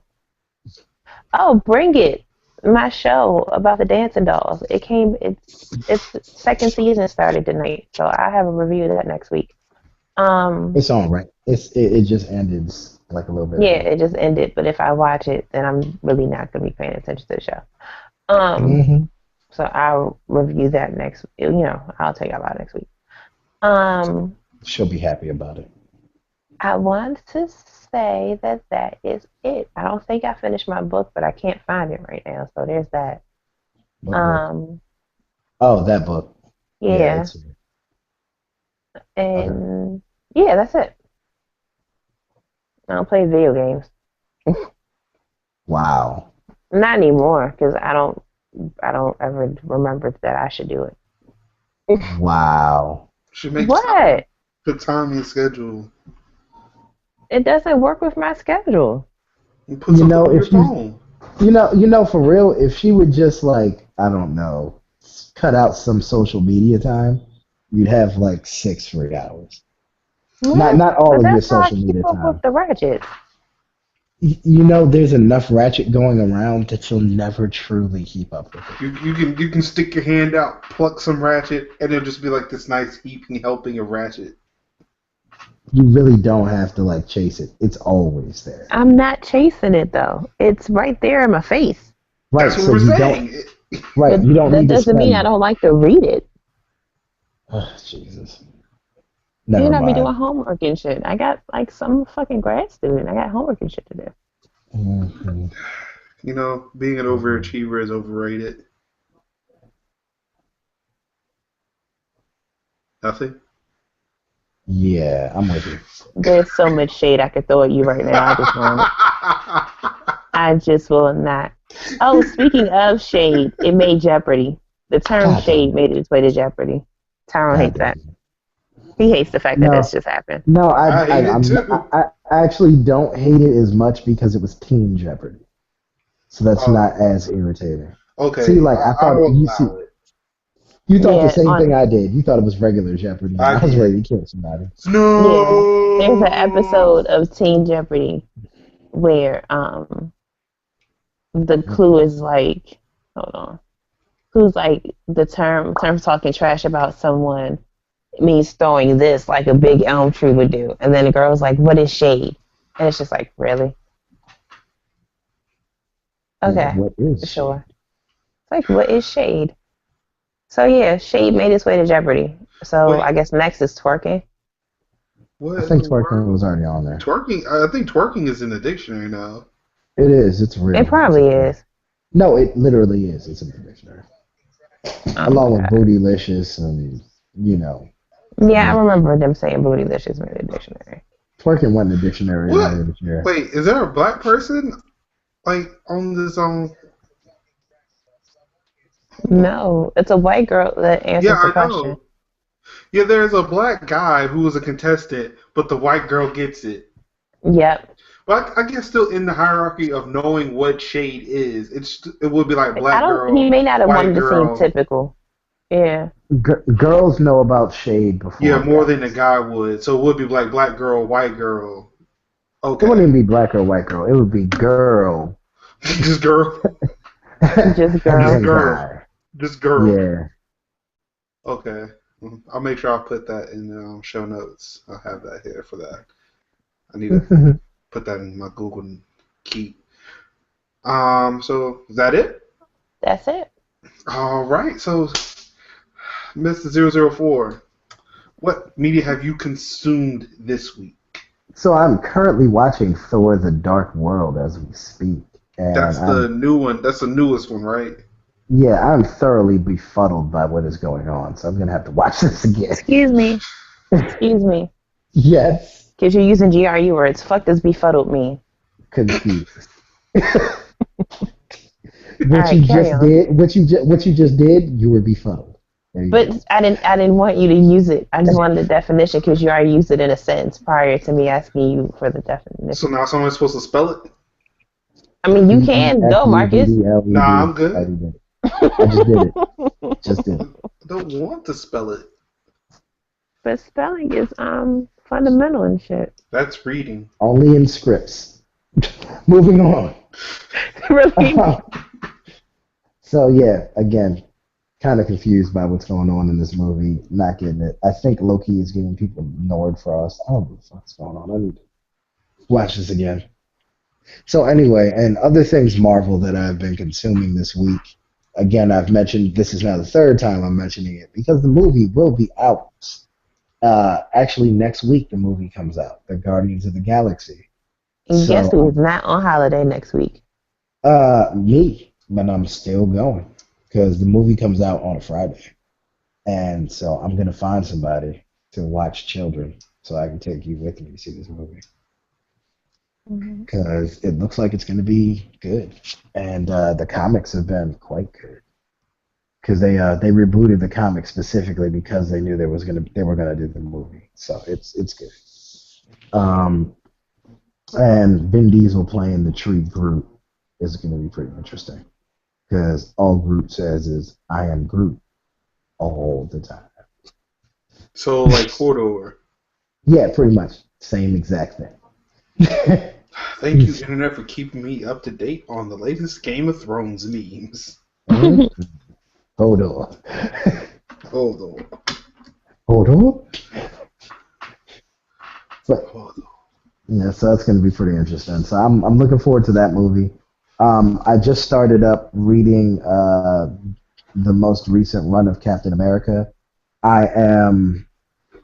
Oh, Bring It, my show about the dancing dolls. Its second season started tonight, so I have a review of that next week. It's on, right? It just ended like a little bit Yeah, ago. it just ended, but if I watch it, then I'm really not gonna be paying attention to the show. So I'll review that next. I'll tell you about it next week. She'll be happy about it. I want to say that is it. I don't think I finished my book, but I can't find it right now. So there's that. What book? Oh, that book. Yeah. It's And yeah, that's it. I don't play video games. Wow. Not anymore, because I don't ever remember that I should do it. Wow. Should make What? Put time in your schedule. It doesn't work with my schedule. You put something on your phone. For real, if she would just like, I don't know, cut out some social media time, you'd have like 6 free hours. Not all of your social media time. With the ratchet. You know, there's enough Ratchet going around that you'll never truly keep up with it. You can stick your hand out, pluck some Ratchet, and it'll just be like this nice heaping helping of Ratchet. You really don't have to like chase it. It's always there. I'm not chasing it though. It's right there in my face. Right, That's what so we're you saying. right, But you don't that need to doesn't mean I spend. don't like to read it. Oh, Jesus. You Never know, be mind. doing homework and shit. I got like some fucking grad student. I got homework and shit to do. Hmm. You know, being an overachiever is overrated. Nothing. Yeah, I'm with you. There's so much shade I could throw at you right now. I just won't. I just will not. Oh, speaking of shade, it made Jeopardy. The term God damn shade it. made its way to Jeopardy. Tyrone God hates damn that. it. He hates the fact that this No, just happened. no, I hate it too. I actually don't hate it as much because it was Teen Jeopardy. So that's Oh, not as irritating. See, okay. like I I thought will you see allow it. you thought the Yeah, same thing I did. You thought it was regular Jeopardy and I I was did. ready to kill somebody. yeah. There's an No. episode of Teen Jeopardy where the clue is like, hold on, clue's like the term talking trash about someone means throwing this like a big elm tree would do, and then the girl's like, "What is shade?" And it's just like, really? Yeah, Okay, what is she? sure. It's like, what is shade? So yeah, shade made its way to Jeopardy. So I Wait, guess next is twerking. I what in think the twerking world? was already on there. Twerking? I think twerking is in the dictionary now. It is. It's It real. probably is. No, it literally is. It's in the dictionary. Oh my Along with god. bootylicious and you know, Yeah, I the remember them saying bootylicious made a dictionary. twerking went in the dictionary What? earlier this year. Wait, is there a black person like on this? Hold on. No, it's a white girl that Yeah, answers the I question. know. Yeah, there's a black guy who was a contestant, but the white girl gets it. Yep. But I guess still in the hierarchy of knowing what shade is, it would be like I black don't. He girl, may not have white wanted to seem girl. typical. Yeah. Girls know about shade Yeah, before more than a guys. guy would. So it would be like black girl, white girl. It wouldn't Okay, even be black or white girl. It would be girl just girl, Just and just girl. then girl, guy. just girl. Yeah. Okay, I'll make sure I'll put that in the show notes. I'll have that here for that. I need to put that in my Google Keep. So is that it? That's it. All right. So, Mr. 004, what media have you consumed this week? So I'm currently watching Thor: The Dark World as we speak, and That's the new one. That's the newest one, right? I'm thoroughly befuddled by what is going on. So I'm gonna have to watch this again. Excuse me. Excuse me. Yes, Because you're using GRU words. Fuck does befuddled mean? confused. All What you right, carry just on. did, what you just did, you were befuddled. There you But go. I didn't want you to use it. I just wanted the definition because you already used it in a sentence prior to me asking you for the So definition. now someone's supposed to spell it? I mean, you can go, Marcus. Nah, Feudled. I'm good. I just did it. Just did it. I don't want to spell it. But spelling is fundamental and shit. That's reading. Only in scripts. Moving on. Really? So yeah, again, kind of confused by what's going on in this movie. Not getting it. I think Loki is giving people ignored for us. I don't know what the fuck's going on. I need to watch this again. So anyway, and other things Marvel that I've been consuming this week. Again, I've mentioned this is now the third time I'm mentioning it because the movie will be out. Actually, next week the movie comes out, The Guardians of the Galaxy. And guess who So, is not on holiday next week? me, but I'm still going because the movie comes out on a Friday, and so I'm gonna find somebody to watch children so I can take you with me to see this movie Mm-hmm. because it looks like it's gonna be good, and the comics have been quite good because they rebooted the comics specifically because they knew they were gonna do the movie, so it's good. Um, and Vin Diesel playing the tree Groot is going to be pretty interesting because all Groot says is "I am Groot" all the time. So like Hodor. Yeah, pretty much same exact thing. Thank you, Internet, for keeping me up to date on the latest Game of Thrones memes. Hold on. Hold on. Hold on. But Hold on. yeah, so that's going to be pretty interesting. So I'm looking forward to that movie. I just started up reading the most recent run of Captain America. I am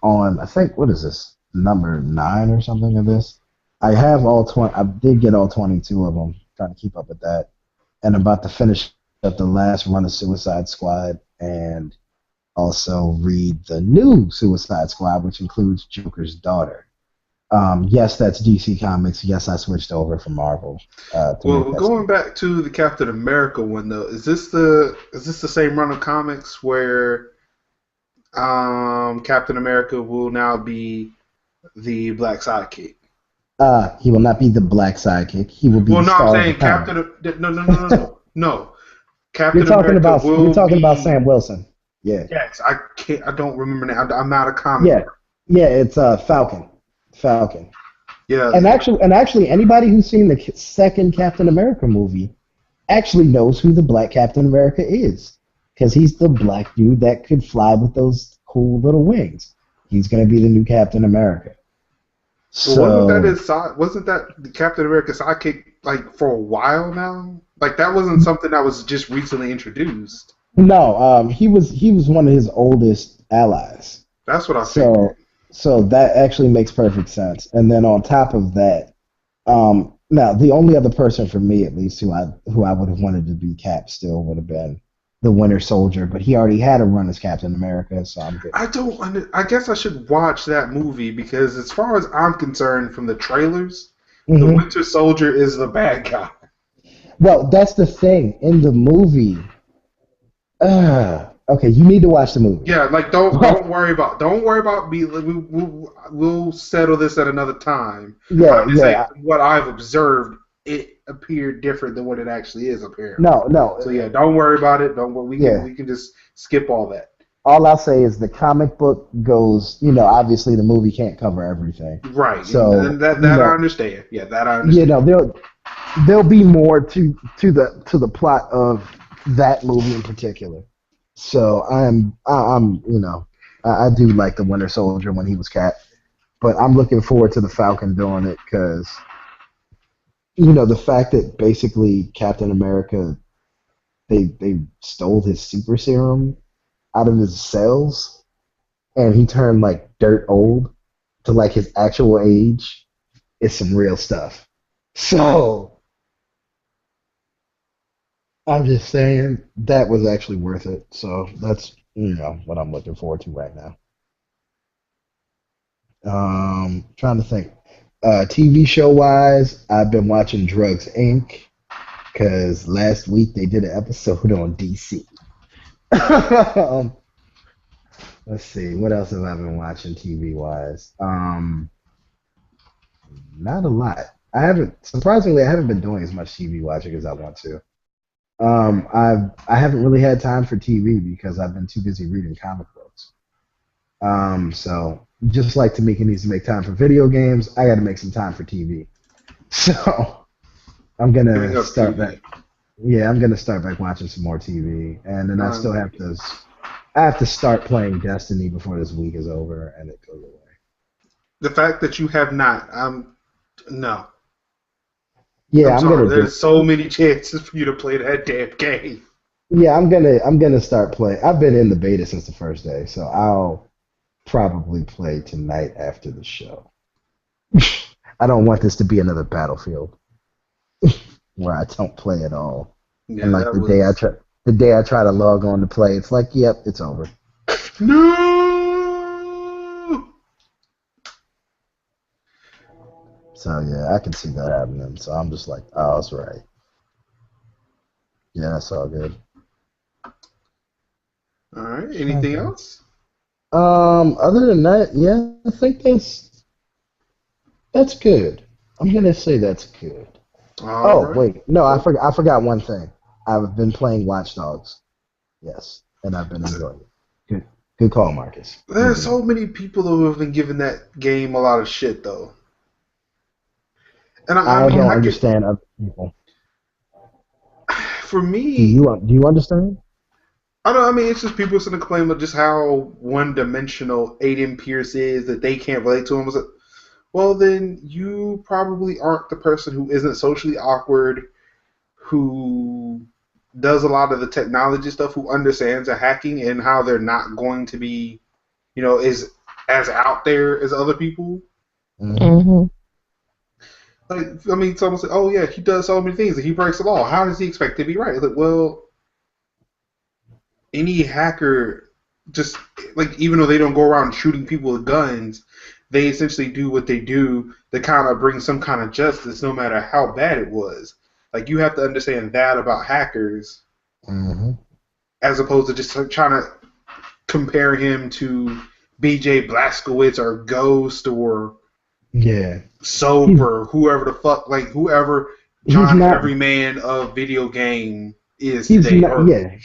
on, I think, what is this, number 9 or something of this. I have all 20. I did get all 22 of them. Trying to keep up with that, and I'm about to finish up the last run of Suicide Squad, and also read the new Suicide Squad, which includes Joker's daughter. Yes, that's DC Comics. Yes, I switched over from Marvel. Well, going back to the Captain America one though, is this the same run of comics where Captain America will now be the black sidekick? He will not be the black sidekick. He will be Well, the no, I'm star of the saying comic. No. Captain You're talking America about will be. Sam Wilson. Yeah. Yes, I can't. I don't remember now. I'm not a comic. Yeah. It's Falcon. Yeah. And actually, anybody who's seen the second Captain America movie actually knows who the black Captain America is, because he's the black dude that could fly with those cool little wings. He's gonna be the new Captain America. So wasn't that the Captain America sidekick like for a while now? Like that wasn't something that was just recently introduced. No, he was one of his oldest allies. That's what I figured. So that actually makes perfect sense. And then on top of that, now the only other person for me, at least, who I would have wanted to be Cap still would have been the Winter Soldier, but he already had a run as Captain America, so I'm good. I guess I should watch that movie because, as far as I'm concerned, from the trailers, the Winter Soldier is the bad guy. Well, that's the thing in the movie. Okay, you need to watch the movie. Yeah, like don't worry about me. We'll settle this at another time. Yeah. What I've observed, it appeared different than what it actually is, apparently. No. So yeah, don't worry about it. Don't worry. We can just skip all that. All I'll say is the comic book goes. Obviously the movie can't cover everything. Right. So and that I understand. Yeah, that I understand. There'll be more to the plot of that movie in particular. So I do like the Winter Soldier when he was Cap, but I'm looking forward to the Falcon doing it because the fact that basically Captain America they stole his super serum out of his cells and he turned like dirt old to like his actual age is some real stuff. So I'm just saying that was actually worth it. So that's what I'm looking forward to right now. Trying to think. TV show wise, I've been watching Drugs Inc. because last week they did an episode on DC. Let's see, what else have I been watching TV wise? Not a lot. I haven't been doing as much TV watching as I want to. I haven't really had time for TV because I've been too busy reading comic books. So just like Tamika needs to make time for video games, I got to make some time for TV. So I'm gonna start back. Yeah, I'm gonna start back watching some more TV, and then I still have to. I have to start playing Destiny before this week is over, and it goes away. The fact that you have not, no. Yeah, There's so many chances for you to play that damn game. Yeah, I'm gonna start playing. I've been in the beta since the first day, so I'll probably play tonight after the show. I don't want this to be another Battlefield where I don't play at all. Yeah, and like the day I try to log on to play, it's like, yep, it's over. No. So yeah, I can see that happening. So I'm just like, oh, that's right. Yeah, that's all good. All right. Anything else? Other than that, yeah, I think that's good. I'm gonna say that's good. All right. Wait, no, I forgot one thing. I've been playing Watch Dogs. Yes, and I've been enjoying it. Good call, Marcus. There's so many people who have been giving that game a lot of shit, though. And I I mean, don't I get understand other people. for Do me, you understand? I don't. I mean, it's just people sitting claim of just how one-dimensional Aiden Pierce is that they can't relate to him. It's like, well, then you probably aren't the person who isn't socially awkward, who does a lot of the technology stuff, who understands the hacking and how they're not going to be, is as out there as other people. Mm-hmm. Mm-hmm. Like, I mean, someone said, "Oh yeah, he does so many things and he breaks the law. How does he expect to be right?" It's like, well, any hacker, just like even though they don't go around shooting people with guns, they essentially do what they do to kind of bring some kind of justice, no matter how bad it was. Like you have to understand that about hackers, Mm-hmm. as opposed to just trying to compare him to B.J. Blazkowicz or Ghost or Yeah. Soap He's or whoever the fuck, like whoever he's John not Everyman of video game is he's today. not Or yeah.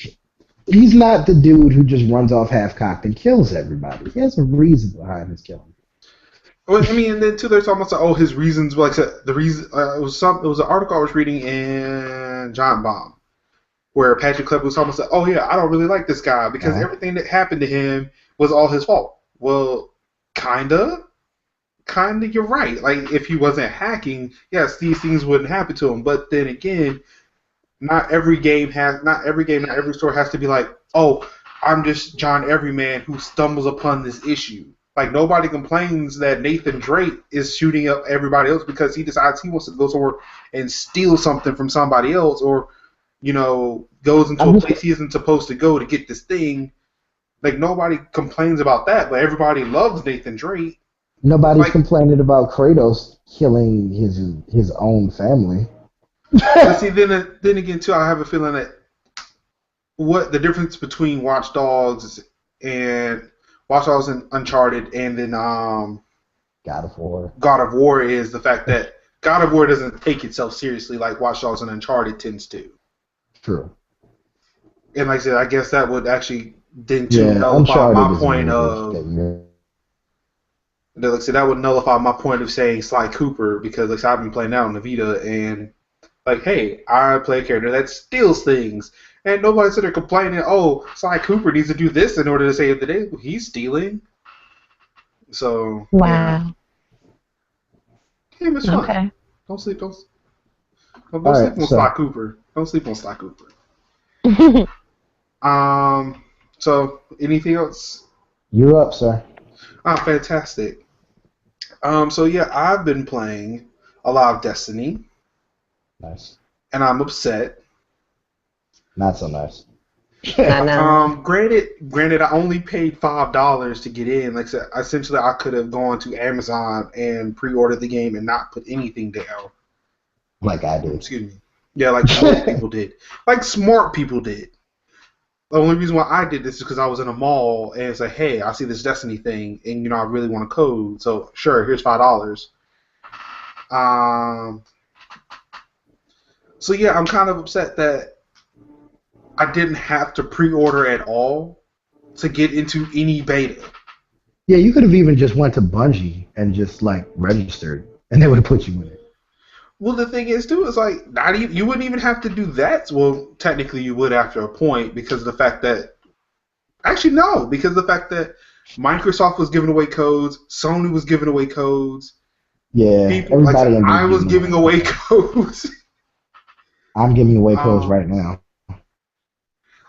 He's not the dude who just runs off half cocked and kills everybody. He has a reason behind his killing. well, I mean, and then too, there's almost like, oh, his reasons. Like I said, the reason it was an article I was reading in Giant Bomb where Patrick Clip was almost like, oh yeah, I don't really like this guy because Uh-huh. everything that happened to him was all his fault. Well, kinda, you're right. Like if he wasn't hacking, yes, these things wouldn't happen to him. But then again, not every game, not every story has to be like, oh, I'm just John Everyman who stumbles upon this issue. Like nobody complains that Nathan Drake is shooting up everybody else because he decides he wants to go somewhere and steal something from somebody else, or goes into I'm a just place he isn't supposed to go to get this thing. Like nobody complains about that, but everybody loves Nathan Drake. Nobody's Like, complaining about Kratos killing his own family. but see, then again, too, I have a feeling that what the difference between and Watch Dogs and Uncharted, and then God of War. God of War is the fact that God of War doesn't take itself seriously like Watch Dogs and Uncharted tends to. True. And like I said, I guess that would actually then too Yeah, nullify Uncharted my is a point movie of that you like I said, that would nullify my point of saying Sly Cooper because like I said, I've been playing that on the Vita and like, hey, I play a character that steals things. And nobody's sitting there complaining, oh, Sly Cooper needs to do this in order to save the day. He's stealing. So, yeah. Wow. Game is fun. Okay. Don't sleep, All don't sleep right, on Sly so Cooper. Don't sleep on Sly Cooper. So anything else? you're up, sir. Fantastic. So yeah, I've been playing a lot of Destiny, Nice. and I'm upset. Not so nice. I know. Granted, I only paid $5 to get in. Like I said, essentially, I could have gone to Amazon and pre-ordered the game and not put anything down. Like I did. Excuse me. Yeah, like most people did. Like smart people did. The only reason why I did this is because I was in a mall and it's like, hey, I see this Destiny thing, and I really want a code. So sure, here's $5. Um. So yeah, I'm kind of upset that I didn't have to pre-order at all to get into any beta. Yeah, you could have even just went to Bungie and just like registered, and they would have put you in it. Well, the thing is, too, is like not even you wouldn't even have to do that. Well, technically, you would after a point because of the fact that actually no, because of the fact that Microsoft was giving away codes, Sony was giving away codes, Yeah, people like everybody in I was BG. giving away codes. I'm giving away codes um, right now.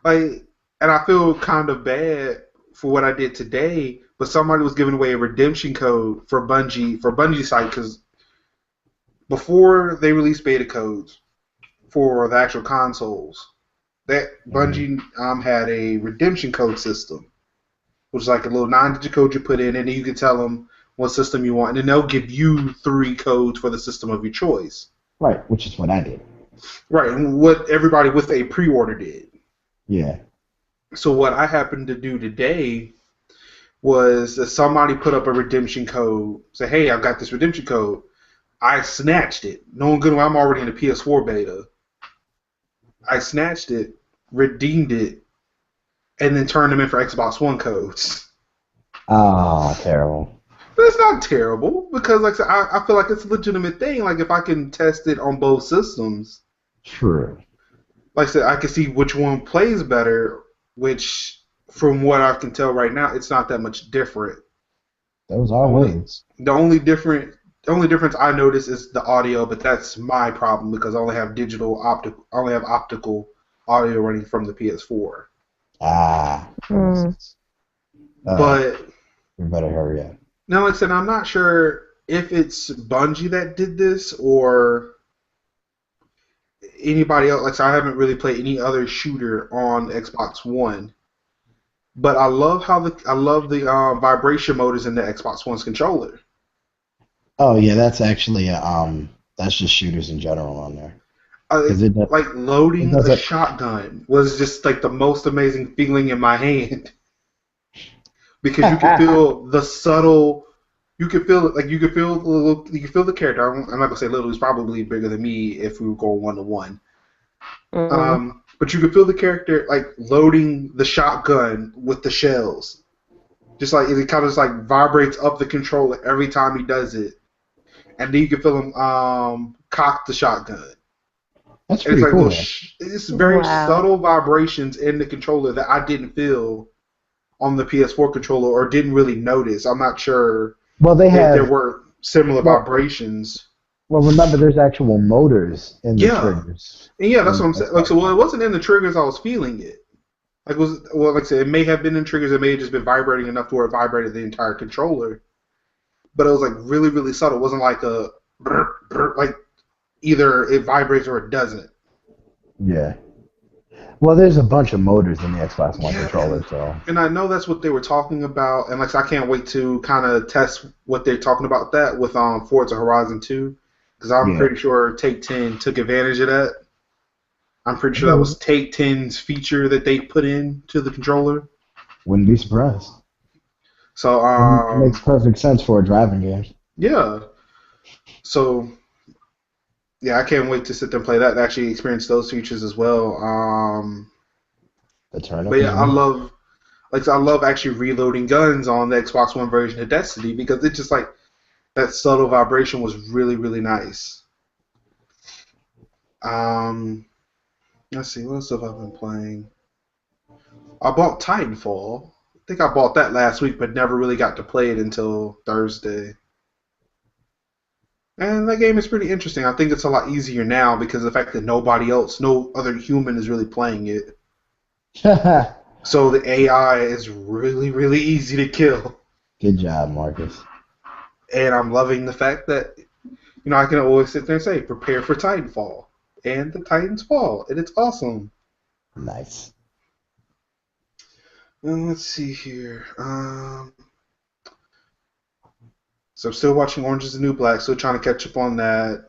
like, and I feel kind of bad for what I did today, but somebody was giving away a redemption code for Bungie site because before they released beta codes for the actual consoles, that Mhm. Bungie had a redemption code system, which is like a little 9-digit code you put in, and then you can tell them what system you want, and then they'll give you 3 codes for the system of your choice. Right, which is what I did. Right, and what everybody with a pre-order did. Yeah. So what I happened to do today was that somebody put up a redemption code, say, hey, I've got this redemption code. I snatched it. Knowing good well I'm already in the PS4 beta. I snatched it, redeemed it, and then turned them in for Xbox One codes. Oh, terrible. But it's not terrible because, like I said, I feel like it's a legitimate thing. Like if I can test it on both systems, True. like I said, I can see which one plays better. Which, from what I can tell right now, it's not that much different. Those are Only words. the only difference I notice is the audio, but that's my problem because I only have optical audio running from the PS4. Ah. Mm. But We better hurry up. now, like I said, I'm not sure if it's Bungie that did this or anybody else. Like I said, I haven't really played any other shooter on Xbox One, but I love the vibration motors in the Xbox One's controller. Oh yeah, that's actually that's just shooters in general on there. 'Cause it Like loading does a it. shotgun was just like the most amazing feeling in my hand because you can feel the subtle. You can feel it, like you can feel the little, you can feel the character. I'm not gonna say little. He's probably bigger than me if we were going 1-to-1. But you can feel the character like loading the shotgun with the shells. Just like it kind of just like vibrates up the controller every time he does it, and then you can feel him cock the shotgun. That's And it's pretty like cool. it's very Wow. subtle vibrations in the controller that I didn't feel on the PS4 controller or didn't really notice. I'm not sure Well, they if there have. were similar Well, vibrations. well, remember, there's actual motors in the Yeah. triggers. And yeah, that's in what I'm the saying. Like, so Xbox well, it One. wasn't in the triggers. I was feeling it. Like, like I said, it may have been in triggers. It may have just been vibrating enough to where it vibrated the entire controller. But it was like really, really subtle. It wasn't like a like either it vibrates or it doesn't. Yeah. Well, there's a bunch of motors in the Xbox One Yeah, controller, so. and I know that's what they were talking about, and like I can't wait to kind of test what they're talking about that with Forza Horizon 2, because I'm Yeah. pretty sure Take 10 took advantage of that. I'm pretty sure that was Take 10's feature that they put into the controller. Wouldn't be surprised. So It makes perfect sense for a driving game. yeah, so yeah, I can't wait to sit there and play that and actually experience those features as well. The turnip. But yeah, I love actually reloading guns on the Xbox One version of Destiny because it's just like that subtle vibration was really, really nice. Let's see, what else have I been playing? I bought Titanfall. I think I bought that last week, but never really got to play it until Thursday. And that game is pretty interesting. I think it's a lot easier now because of the fact that no other human is really playing it. So the AI is really, really easy to kill. Good job, Marcus. And I'm loving the fact that, I can always sit there and say, prepare for Titanfall. And the Titans fall. And it's awesome. Nice. Let's see here. So I'm still watching Orange is the New Black. Still trying to catch up on that.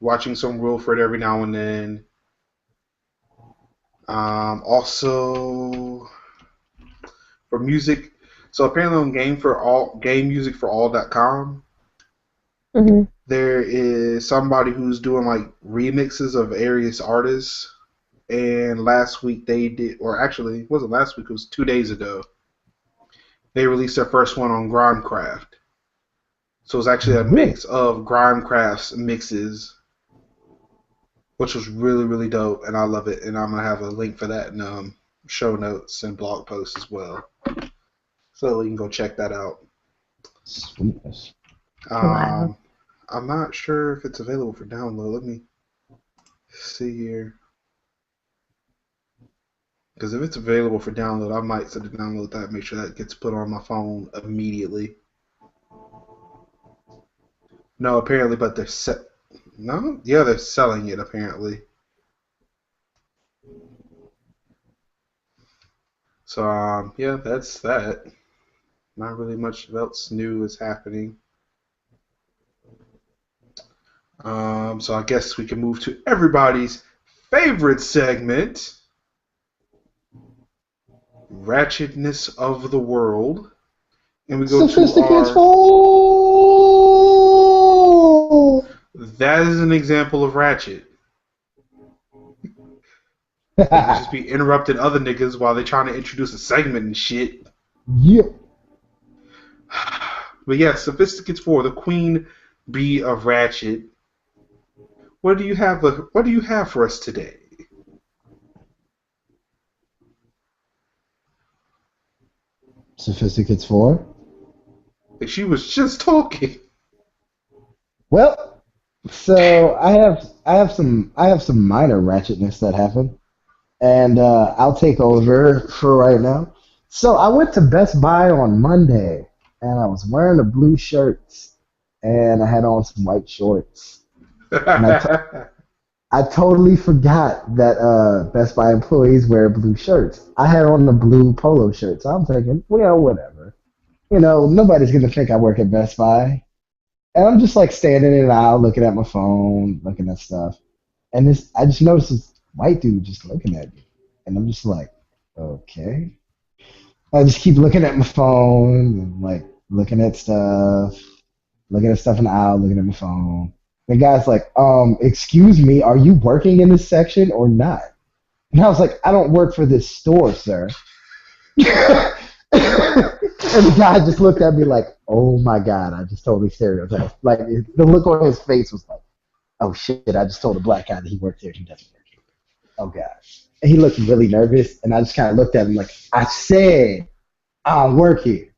Watching some Wilfred every now and then. Also, for music. So apparently on GameMusicForAll.com, there is somebody who's doing like remixes of various artists. And last week they did, or actually, it wasn't last week, it was 2 days ago. They released their first one on Grimecraft. So it's actually a mix of Grimecraft's mixes, which was really, really dope, and I love it. And I'm going to have a link for that in show notes and blog posts as well. So you can go check that out. Sweetness. Wow. I'm not sure if it's available for download. Let me see here. Because if it's available for download, I might set to download that, make sure that gets put on my phone immediately. No, apparently, but they're they're selling it apparently. So yeah, that's that. Not really much else new is happening. So I guess we can move to everybody's favorite segment, Ratchetness of the World. And we go That is an example of Ratchet. They just be interrupting other niggas while they're trying to introduce a segment and shit. Yep. But yes, Sophisticates 4, the queen bee of Ratchet. What do you have? What do you have for us today? Sophisticates 4. Like she was just talking. Well, so I have some minor ratchetness that happened, and I'll take over for right now. So I went to Best Buy on Monday, and I was wearing the blue shirts, and I had on some white shorts, and I totally forgot that Best Buy employees wear blue shirts. I had on the blue polo shirt, so I'm thinking, well, whatever. Nobody's gonna think I work at Best Buy. And I'm just like standing in an aisle looking at my phone, looking at stuff. And I just noticed this white dude just looking at me. And I'm just like, okay. I just keep looking at my phone and like looking at stuff in the aisle, looking at my phone. The guy's like, excuse me, are you working in this section or not? And I was like, I don't work for this store, sir. And the guy just looked at me like, oh my God, I just totally stereotyped. Like, the look on his face was like, oh shit, I just told a black guy that he worked here. He doesn't work here. Oh gosh. And he looked really nervous, and I just kind of looked at him like, I said, I don't work here.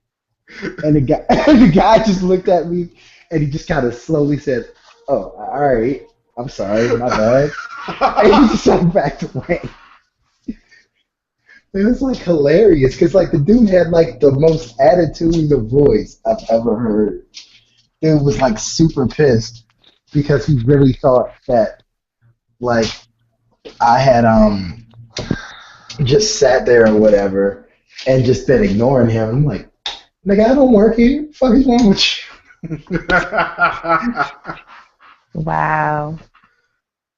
And the guy just looked at me, and he just kind of slowly said, oh, all right, I'm sorry, my bad. And he just like backed away. It was like hilarious because like the dude had like the most attitude of voice I've ever heard. Dude was like super pissed because he really thought that like I had just sat there or whatever and just been ignoring him. I'm like, nigga, I don't work here. What the fuck is wrong with you? Wow.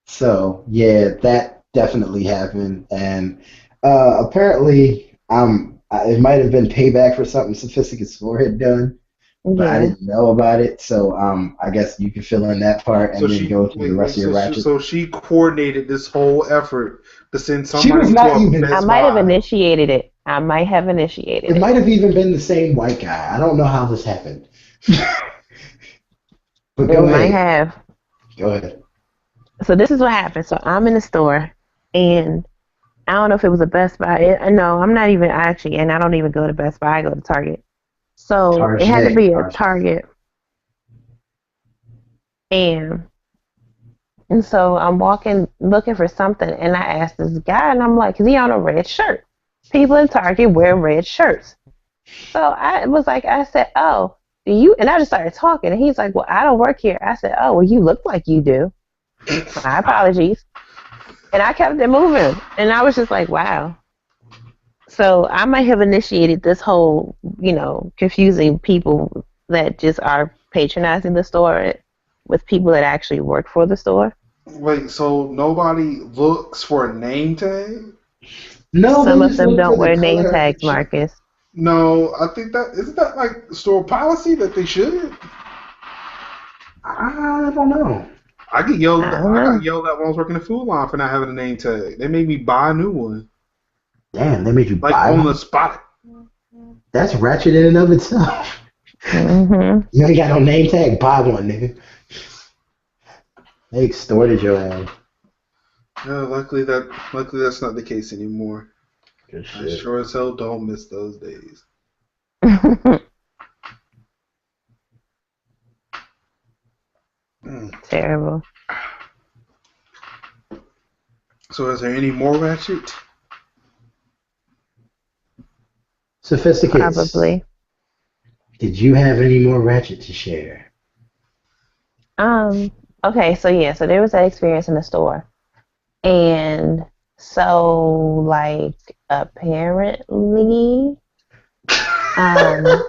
So yeah, that definitely happened, and apparently, it might have been payback for something Sophisticate's 4 had done, but I Yeah. didn't know about it. So I guess you can fill in that part and then go through the rest of your ratchet. So she coordinated this whole effort to send She was somebody to not a even. I Best might have Buy. initiated it. I might have initiated It it. might have even been the same white guy. I don't know how this happened. But It go might ahead. have. Go ahead. So this is what happened. So I'm in the store, and I don't know if it was a Best Buy. No, I'm not even actually, and I don't even go to Best Buy. I go to Target. So it had to be a Target, and so I'm walking looking for something, and I asked this guy, and I'm like, "Is he on a red shirt?" People in Target wear red shirts. So I said, "Oh, do you?" And I just started talking, and he's like, "Well, I don't work here." I said, "Oh, well, you look like you do." My apologies. And I kept it moving. And I was just like, wow. So I might have initiated this whole, confusing people that just are patronizing the store with people that actually work for the store. Wait, so nobody looks for a name tag? No, Some they of just them look for don't the wear name color of the tags, shirt. Marcus. No, I think that isn't that like store policy that they should. I don't know. I I don't got know. yelled at when I was working the food line for not having a name tag. They made me buy a new one, Damn, they made you like buy on the one? spot. That's ratchet in and of itself. Mm-hmm. You ain't got no name tag, buy one, nigga. They extorted your ass. No, luckily that's not the case anymore. Good I shit. sure as hell don't miss those days. Mm. Terrible. So is there any more ratchet? Sophisticates, Probably. did you have any more ratchet to share? Okay, so yeah, so there was that experience in the store. And so like apparently I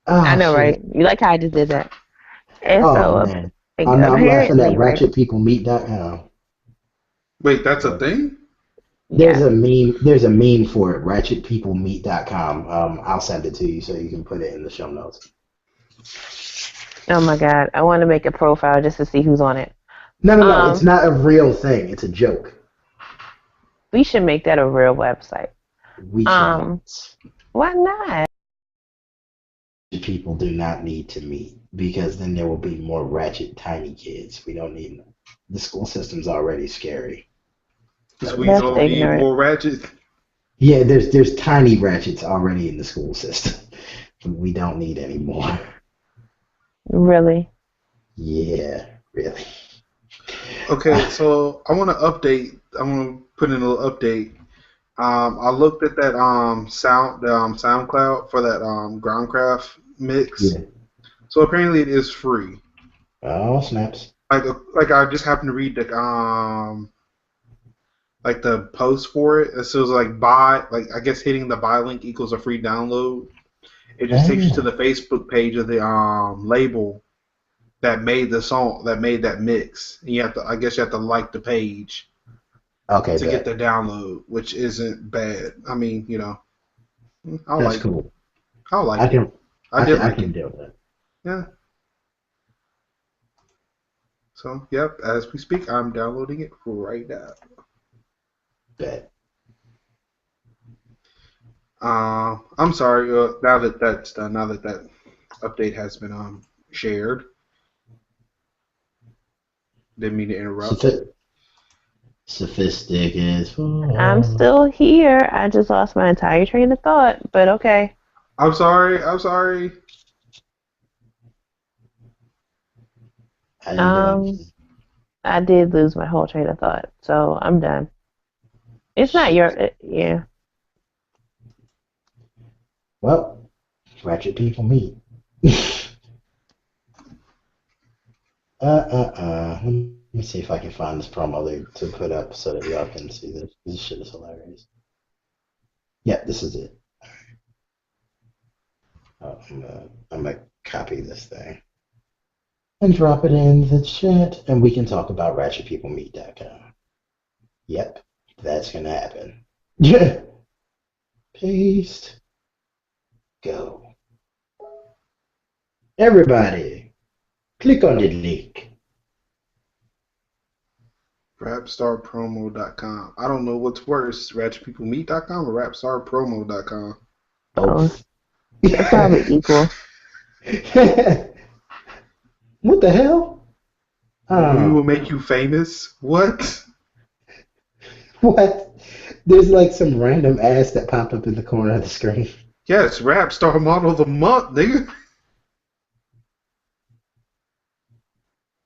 Oh know, shit. right? You like how I just did that. And Oh so man. Oh no, I'm laughing at apparently, right? ratchetpeoplemeet.com. Wait, that's a thing? There's Yeah. a meme. There's a meme for it. Ratchetpeoplemeet.com. I'll send it to you so you can put it in the show notes. Oh my God. I want to make a profile just to see who's on it. No. It's not a real thing. It's a joke. We should make that a real website. We should Why not? try people do not need to meet because then there will be more ratchet tiny kids. We don't need them. The school system's already scary. Because No we need That's for don't it. need ignorant. more ratchets. Yeah, there's tiny ratchets already in the school system. We don't need any more. Really. Yeah, really. Okay, so I want to update. I want to put in a little update. I looked at that SoundCloud for that Groundcraft mix. Yeah. So apparently it is free. Oh, snaps. Like I just happened to read the post for it. So it was like buy, like I guess hitting the buy link equals a free download. It just takes you to Oh, the Facebook page of the label that made the song, that made that mix. And you have to, I guess you have to like the page okay, to get the bet. download, which isn't bad. I mean, I That's like cool. I I liked it. can I did I like can it. deal with that. Yeah. So yep, as we speak, I'm downloading it right now. Bet. I'm sorry. Now that that's done, now that that update has been shared, didn't mean to interrupt. Sophi- Sophisticated. I'm still here. I just lost my entire train of thought, but okay. I'm sorry. I'm sorry. How you Um, doing? I did lose my whole train of thought, so I'm done. It's not Shit. your, yeah. Well, ratchet people meet. Let me see if I can find this promo to put up so that y'all can see this. This shit is hilarious. Yeah, this is it. Oh, I'm gonna copy this thing and drop it in the chat, and we can talk about ratchetpeoplemeet.com. Yep, that's gonna happen. Yeah. Paste. Go. Everybody, click on the link. Rapstarpromo.com. I don't know what's worse, ratchetpeoplemeet.com or rapstarpromo.com. Both. Both. They're probably equal. What the hell? We will make you famous. What? What? There's like some random ass that popped up in the corner of the screen. Yes, Rapstar Model of the Month, nigga.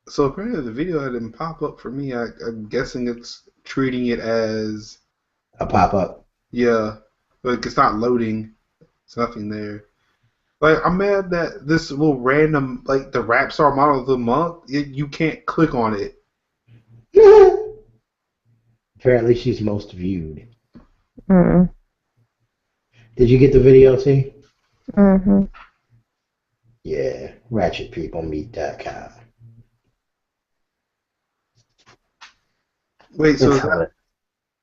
So apparently the video didn't pop up for me. I'm guessing it's treating it as, A pop up. yeah, like it's not loading. It's nothing there. Like I'm mad that this little random, like the Rapstar Model of the Month, you can't click on it. Apparently she's most viewed. Mm-mm. Did you get the video, T? Mm-hmm. Yeah, ratchetpeoplemeet.com. Wait, so It's is that?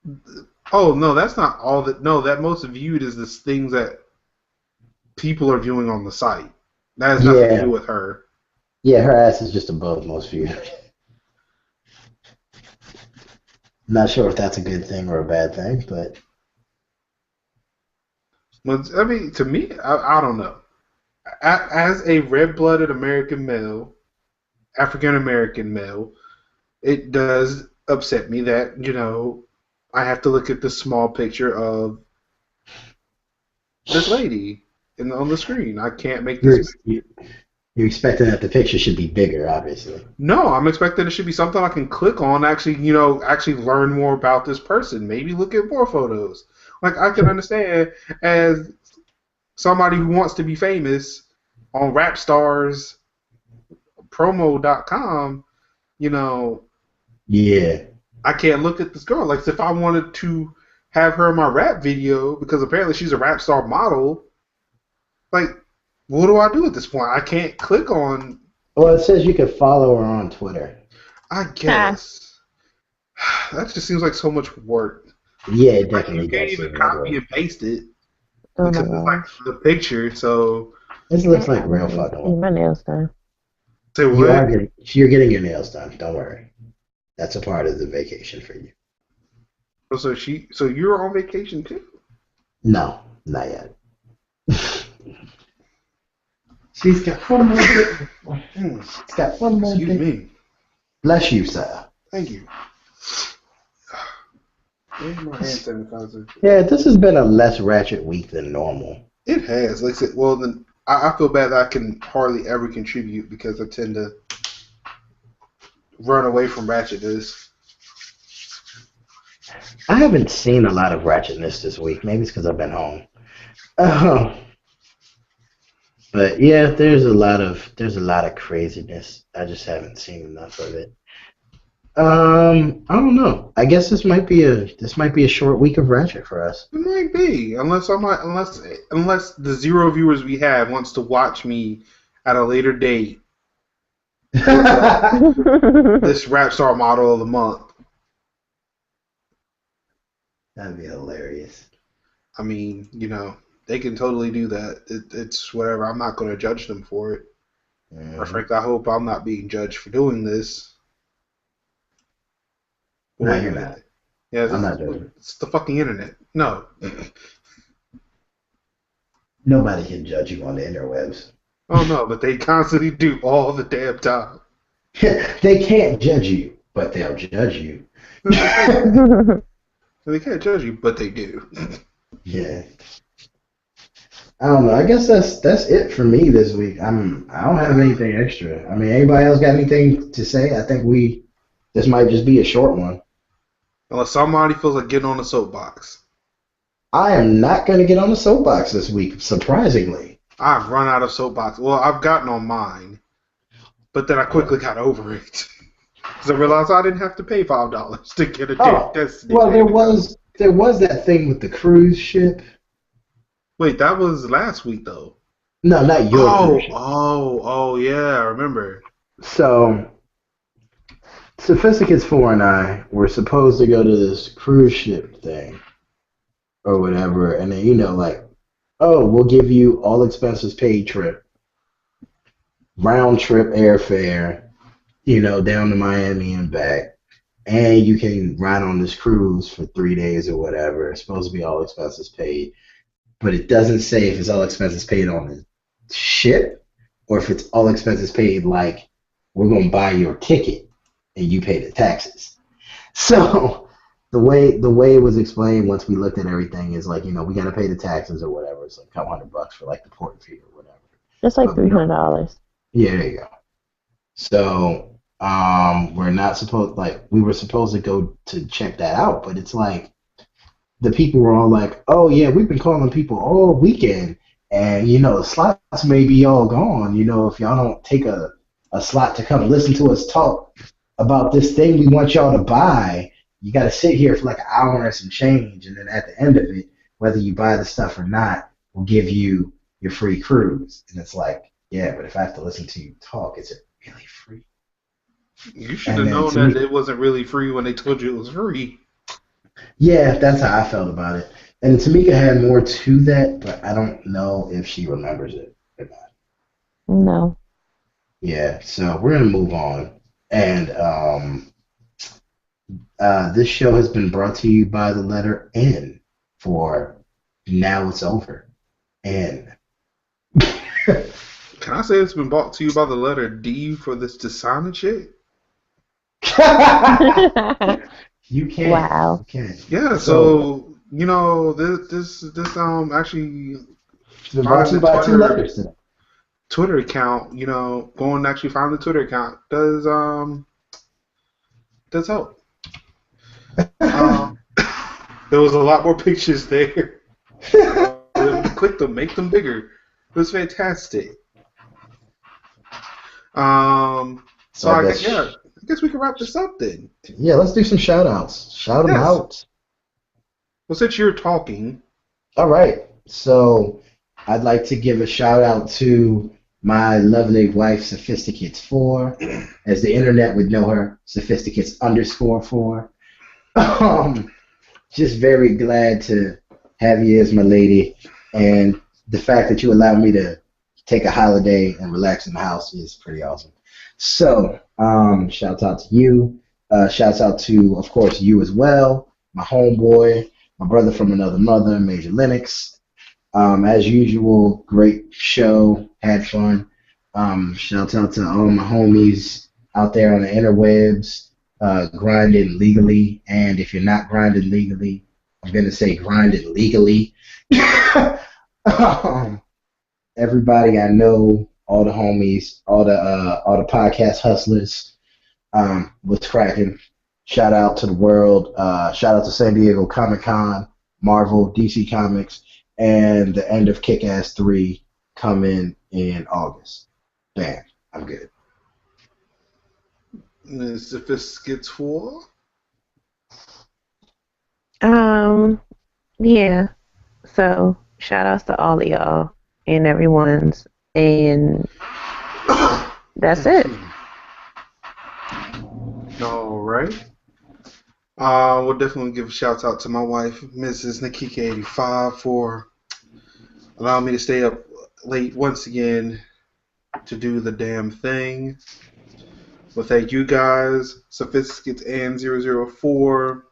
hilarious. Oh no, that's not all that. No, that most viewed is the things that people are viewing on the site. That has nothing to do Yeah, with her. yeah, her ass is just above most viewed. Not sure if that's a good thing or a bad thing, but But I mean, to me, I don't know. As a red-blooded American male, African American male, it does upset me that I have to look at the small picture of this lady on the screen. I can't make you're this. you're expecting that the picture should be bigger, obviously. No, I'm expecting it should be something I can click on. Actually, actually learn more about this person. Maybe look at more photos. Like I can understand as somebody who wants to be famous on rapstarspromo.com, Yeah, I can't look at this girl. Like if I wanted to have her in my rap video because apparently she's a rap star model, like what do I do at this point? I can't click on. well, it says you can follow her on Twitter. I Ah. guess that just seems like so much work. Yeah, it Like you definitely can't does even seem like copy work. and paste it Oh my because it's like gosh. the picture. So This looks like I real need fucking to get work. my nails done. say what? You're getting your nails done. Don't worry. That's a part of the vacation for you. So you're on vacation too? No, not yet. She's got one more thing. She's got one more Excuse thing. me. Bless you, sir. Thank you. Where's my hand sanitizer? Yeah, this has been a less ratchet week than normal. It has. Like I said, well, then I feel bad that I can hardly ever contribute because I tend to run away from ratchetness. I haven't seen a lot of ratchetness this week. Maybe it's because I've been home. But yeah, there's a lot of craziness. I just haven't seen enough of it. I don't know. I guess this might be a short week of ratchet for us. It might be, unless the zero viewers we have wants to watch me at a later date. This rap star model of the month. That'd be hilarious. I mean, they can totally do that. It's whatever. I'm not going to judge them for it. Or frankly, I hope I'm not being judged for doing this. No, you're not. Yeah, I'm not judging. It's the fucking internet. No. Nobody can judge you on the interwebs. Oh no, but they constantly do all the damn time. They can't judge you, but they'll judge you. They can't judge you, but they do. Yeah. I don't know. I guess that's it for me this week. I don't have anything extra. I mean, anybody else got anything to say? I think this might just be a short one. Unless somebody feels like getting on a soapbox. I am not going to get on the soapbox this week, surprisingly. I've run out of soapbox. Well, I've gotten on mine, but then I quickly got over it because I realized I didn't have to pay $5 to get a Destiny. Well, there was that thing with the cruise ship. Wait, that was last week though. No, not your cruise ship. Oh, yeah, I remember. So, Sophisticates 4 and I were supposed to go to this cruise ship thing or whatever, and then, we'll give you all expenses paid trip, round trip airfare, down to Miami and back, and you can ride on this cruise for 3 days or whatever. It's supposed to be all expenses paid, but it doesn't say if it's all expenses paid on the ship or if it's all expenses paid like we're going to buy your ticket and you pay the taxes. So the way it was explained once we looked at everything is we got to pay the taxes or whatever. It's like a couple $100 for the port fee or whatever. That's like $300. Yeah, there you go. So we're not supposed we were supposed to go to check that out, but it's like the people were all like, oh yeah, we've been calling people all weekend, and the slots may be all gone. If y'all don't take a slot to come listen to us talk about this thing we want y'all to buy, you got to sit here for like an hour and some change, and then at the end of it, whether you buy the stuff or not, we'll give you your free cruise. And it's like, yeah, but if I have to listen to you talk, is it really free? You should have known that it wasn't really free when they told you it was free. Yeah, that's how I felt about it. And Tamika had more to that, but I don't know if she remembers it or not. No. Yeah, so we're going to move on. And this show has been brought to you by the letter N for Now It's Over. N. Can I say it's been brought to you by the letter D for this designer shit? You can. Wow. You can. Yeah, so this actually It's been brought to you by two letters today. Twitter account, go and actually find the Twitter account does help. There was a lot more pictures there. Click them, make them bigger. It was fantastic. So I guess we can wrap this up then. Yeah, let's do some shout outs. Shout them out. Well, since you're talking. All right. So I'd like to give a shout out to my lovely wife, Sophisticates4, as the internet would know her, Sophisticates_4. Just very glad to have you as my lady, and the fact that you allowed me to take a holiday and relax in the house is pretty awesome. So, shouts out to you. Shouts out to, of course, you as well, my homeboy, my brother from another mother, Major Linux. As usual, great show, had fun. Shout out to all my homies out there on the interwebs, grinding legally. And if you're not grinding legally, I'm gonna say grinding legally. Everybody I know, all the homies, all the podcast hustlers, what's cracking? Shout out to the world. Shout out to San Diego Comic Con, Marvel, DC Comics, and the end of Kick-Ass 3 coming in August. Bam, I'm good. Sophisticates 4. Yeah. So shout outs to all of y'all and everyone's, and that's it. All right. We'll definitely give a shout out to my wife, Mrs. Nakika85, for allowing me to stay up late once again to do the damn thing. Well, thank you guys, Sophisticates and 004,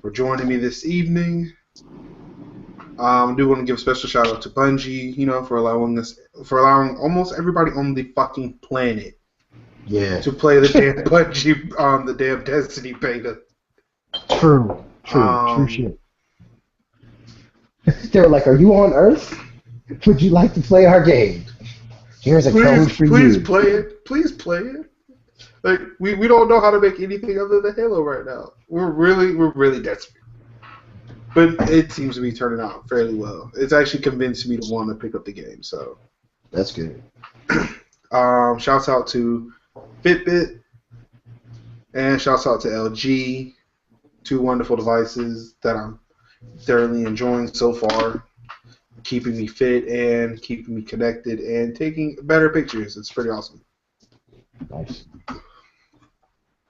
for joining me this evening. I do want to give a special shout out to Bungie, for allowing almost everybody on the fucking planet to play the damn Bungie, the damn Destiny beta. True shit. They were like, "Are you on Earth? Would you like to play our game? Here's a code for you. Please play it. Please play it." Like we don't know how to make anything other than Halo right now. We're really desperate. But it seems to be turning out fairly well. It's actually convinced me to want to pick up the game, so that's good. Shouts out to Fitbit and shouts out to LG, two wonderful devices that I'm thoroughly enjoying so far, keeping me fit and keeping me connected and taking better pictures. It's pretty awesome. Nice.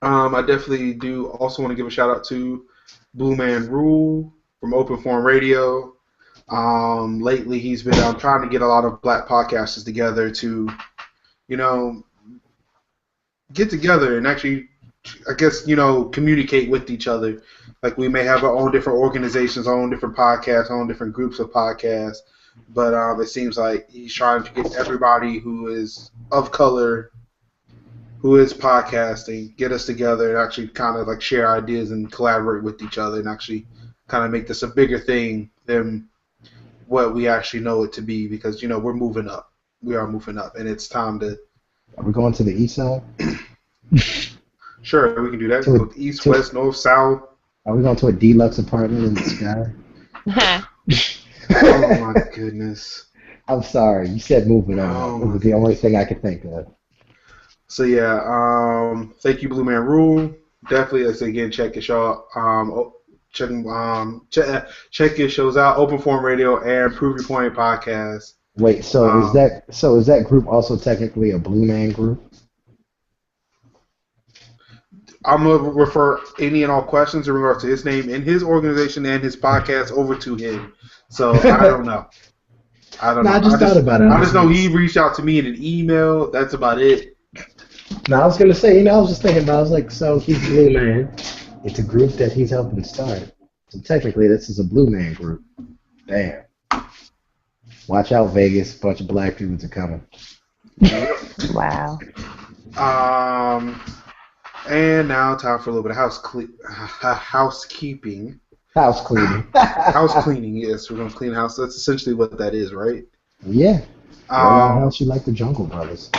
I definitely do also want to give a shout out to Blue Man Rule from Open Forum Radio. Lately, he's been trying to get a lot of black podcasters together to, get together and actually, I guess, communicate with each other. Like, we may have our own different organizations, our own different podcasts, our own different groups of podcasts, but it seems like he's trying to get everybody who is of color, who is podcasting, get us together and actually kind of like share ideas and collaborate with each other and actually kind of make this a bigger thing than what we actually know it to be, because we're moving up. We are moving up, and it's time to. Are we going to the east side? Sure, we can do that. Go east, west, north, south. Are we going to a deluxe apartment in the sky? Oh my goodness! I'm sorry, you said moving on. It was the only thing I could think of. So yeah, thank you, Blue Man Rule. Definitely, let's again check your show. Check your shows out. Open Forum Radio and Prove Your Point podcast. Wait, so is that group also technically a Blue Man group? I'm gonna refer any and all questions in regards to his name and his organization and his podcast over to him. So I don't know. I don't know. I just thought about it. I just know he reached out to me in an email. That's about it. No, I was gonna say, I was just thinking about. I was like, so he's Blue Man. It's a group that he's helping start. So technically, this is a Blue Man group. Damn. Watch out, Vegas. A bunch of black dudes are coming. Wow. And now time for a little bit of housekeeping. House cleaning. House cleaning, yes. We're going to clean house. That's essentially what that is, right? Yeah. How else you like the Jungle Brothers?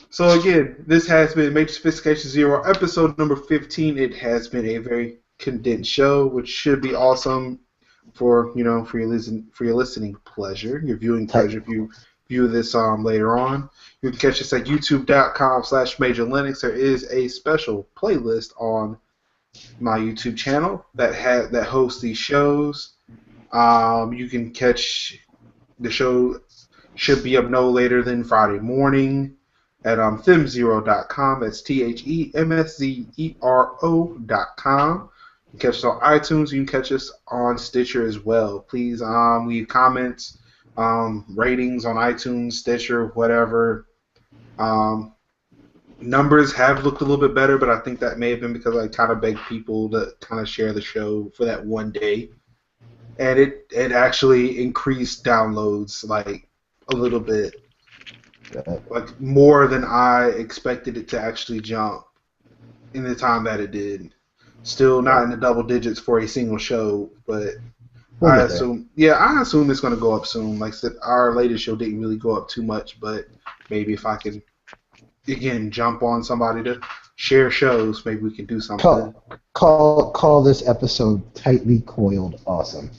So again, this has been Major Sophistication Zero, episode number 15. It has been a very condensed show, which should be awesome for your listening pleasure, your viewing pleasure if you view this later on. You can catch us at youtube.com/MajorLinux. There is a special playlist on my YouTube channel that hosts these shows. You can catch the show, should be up no later than Friday morning at themzero.com. That's THEMSZERO.com. You can catch us on iTunes. You can catch us on Stitcher as well. Please leave comments, ratings on iTunes, Stitcher, whatever. Numbers have looked a little bit better, but I think that may have been because I kind of begged people to kind of share the show for that one day. And it actually increased downloads like a little bit. like more than I expected it to actually jump in the time that it did. Still not in the double digits for a single show, but We'll I get there. assume, I assume it's going to go up soon. Like I said, our latest show didn't really go up too much, but maybe if I can again jump on somebody to share shows, maybe we can do something. Call this episode Tightly Coiled Awesome.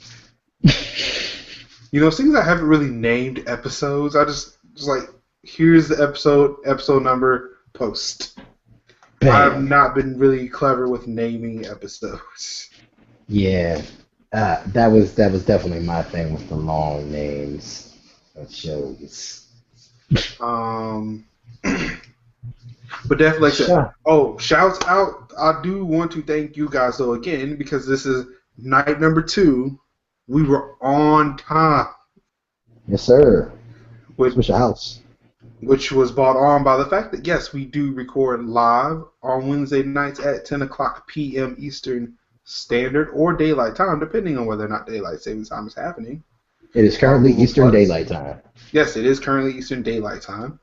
You know, things I haven't really named episodes. I just like here's the episode number, post. I've Bam. not been really clever with naming episodes. Yeah. That was definitely my thing with the long names of shows. But definitely, like I said, Sure. shouts out. I do want to thank you guys, though, again, because this is night number 2. We were on time, Yes, sir. which, Switch your house. which was brought on by the fact that, yes, we do record live on Wednesday nights at 10 o'clock p.m. Eastern Standard or Daylight Time, depending on whether or not Daylight Savings Time is happening. It is currently Google Eastern Plus. Daylight Time. Yes, it is currently Eastern Daylight Time.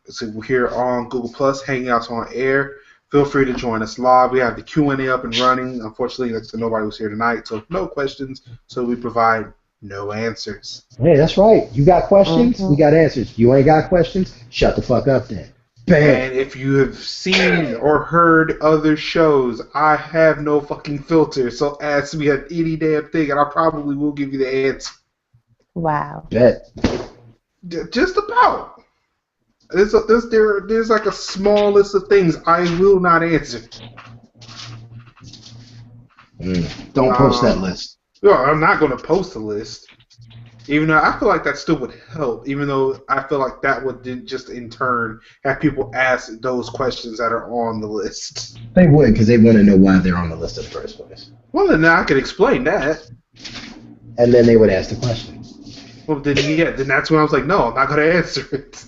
So we're here on Google Plus, Hangouts on air. Feel free to join us live. We have the Q&A up and running. Unfortunately, like I said, nobody was here tonight, so no questions. So we provide no answers. Hey, that's right. You got questions? We got answers. You ain't got questions? Shut the fuck up then. Bam. And if you have seen or heard other shows, I have no fucking filter. So ask me at any damn thing, and I probably will give you the answer. Wow. Bet. Just about. There's like a small list of things I will not answer. Don't post that list. No, I'm not going to post a list. Even though I feel like that still would help, even though I feel like that would just in turn have people ask those questions that are on the list. They would, because they want to know why they're on the list in the first place. Well, then I could explain that. And then they would ask the question. Well, then that's when I was like, no, I'm not going to answer it.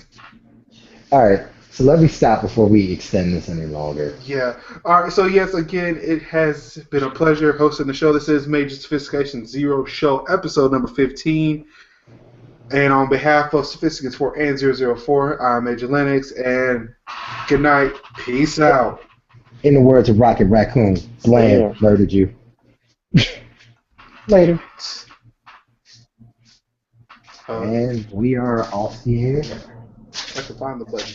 All right, so let me stop before we extend this any longer. Yeah. All right. So yes, again, it has been a pleasure hosting the show. This is Major Sophistication Zero Show, episode number 15. And on behalf of Sophisticates 4 and 004, I'm Major Lennox, and good night. Peace out. In the words of Rocket Raccoon, Blam murdered you. Later. And we are off the air. I can find the button.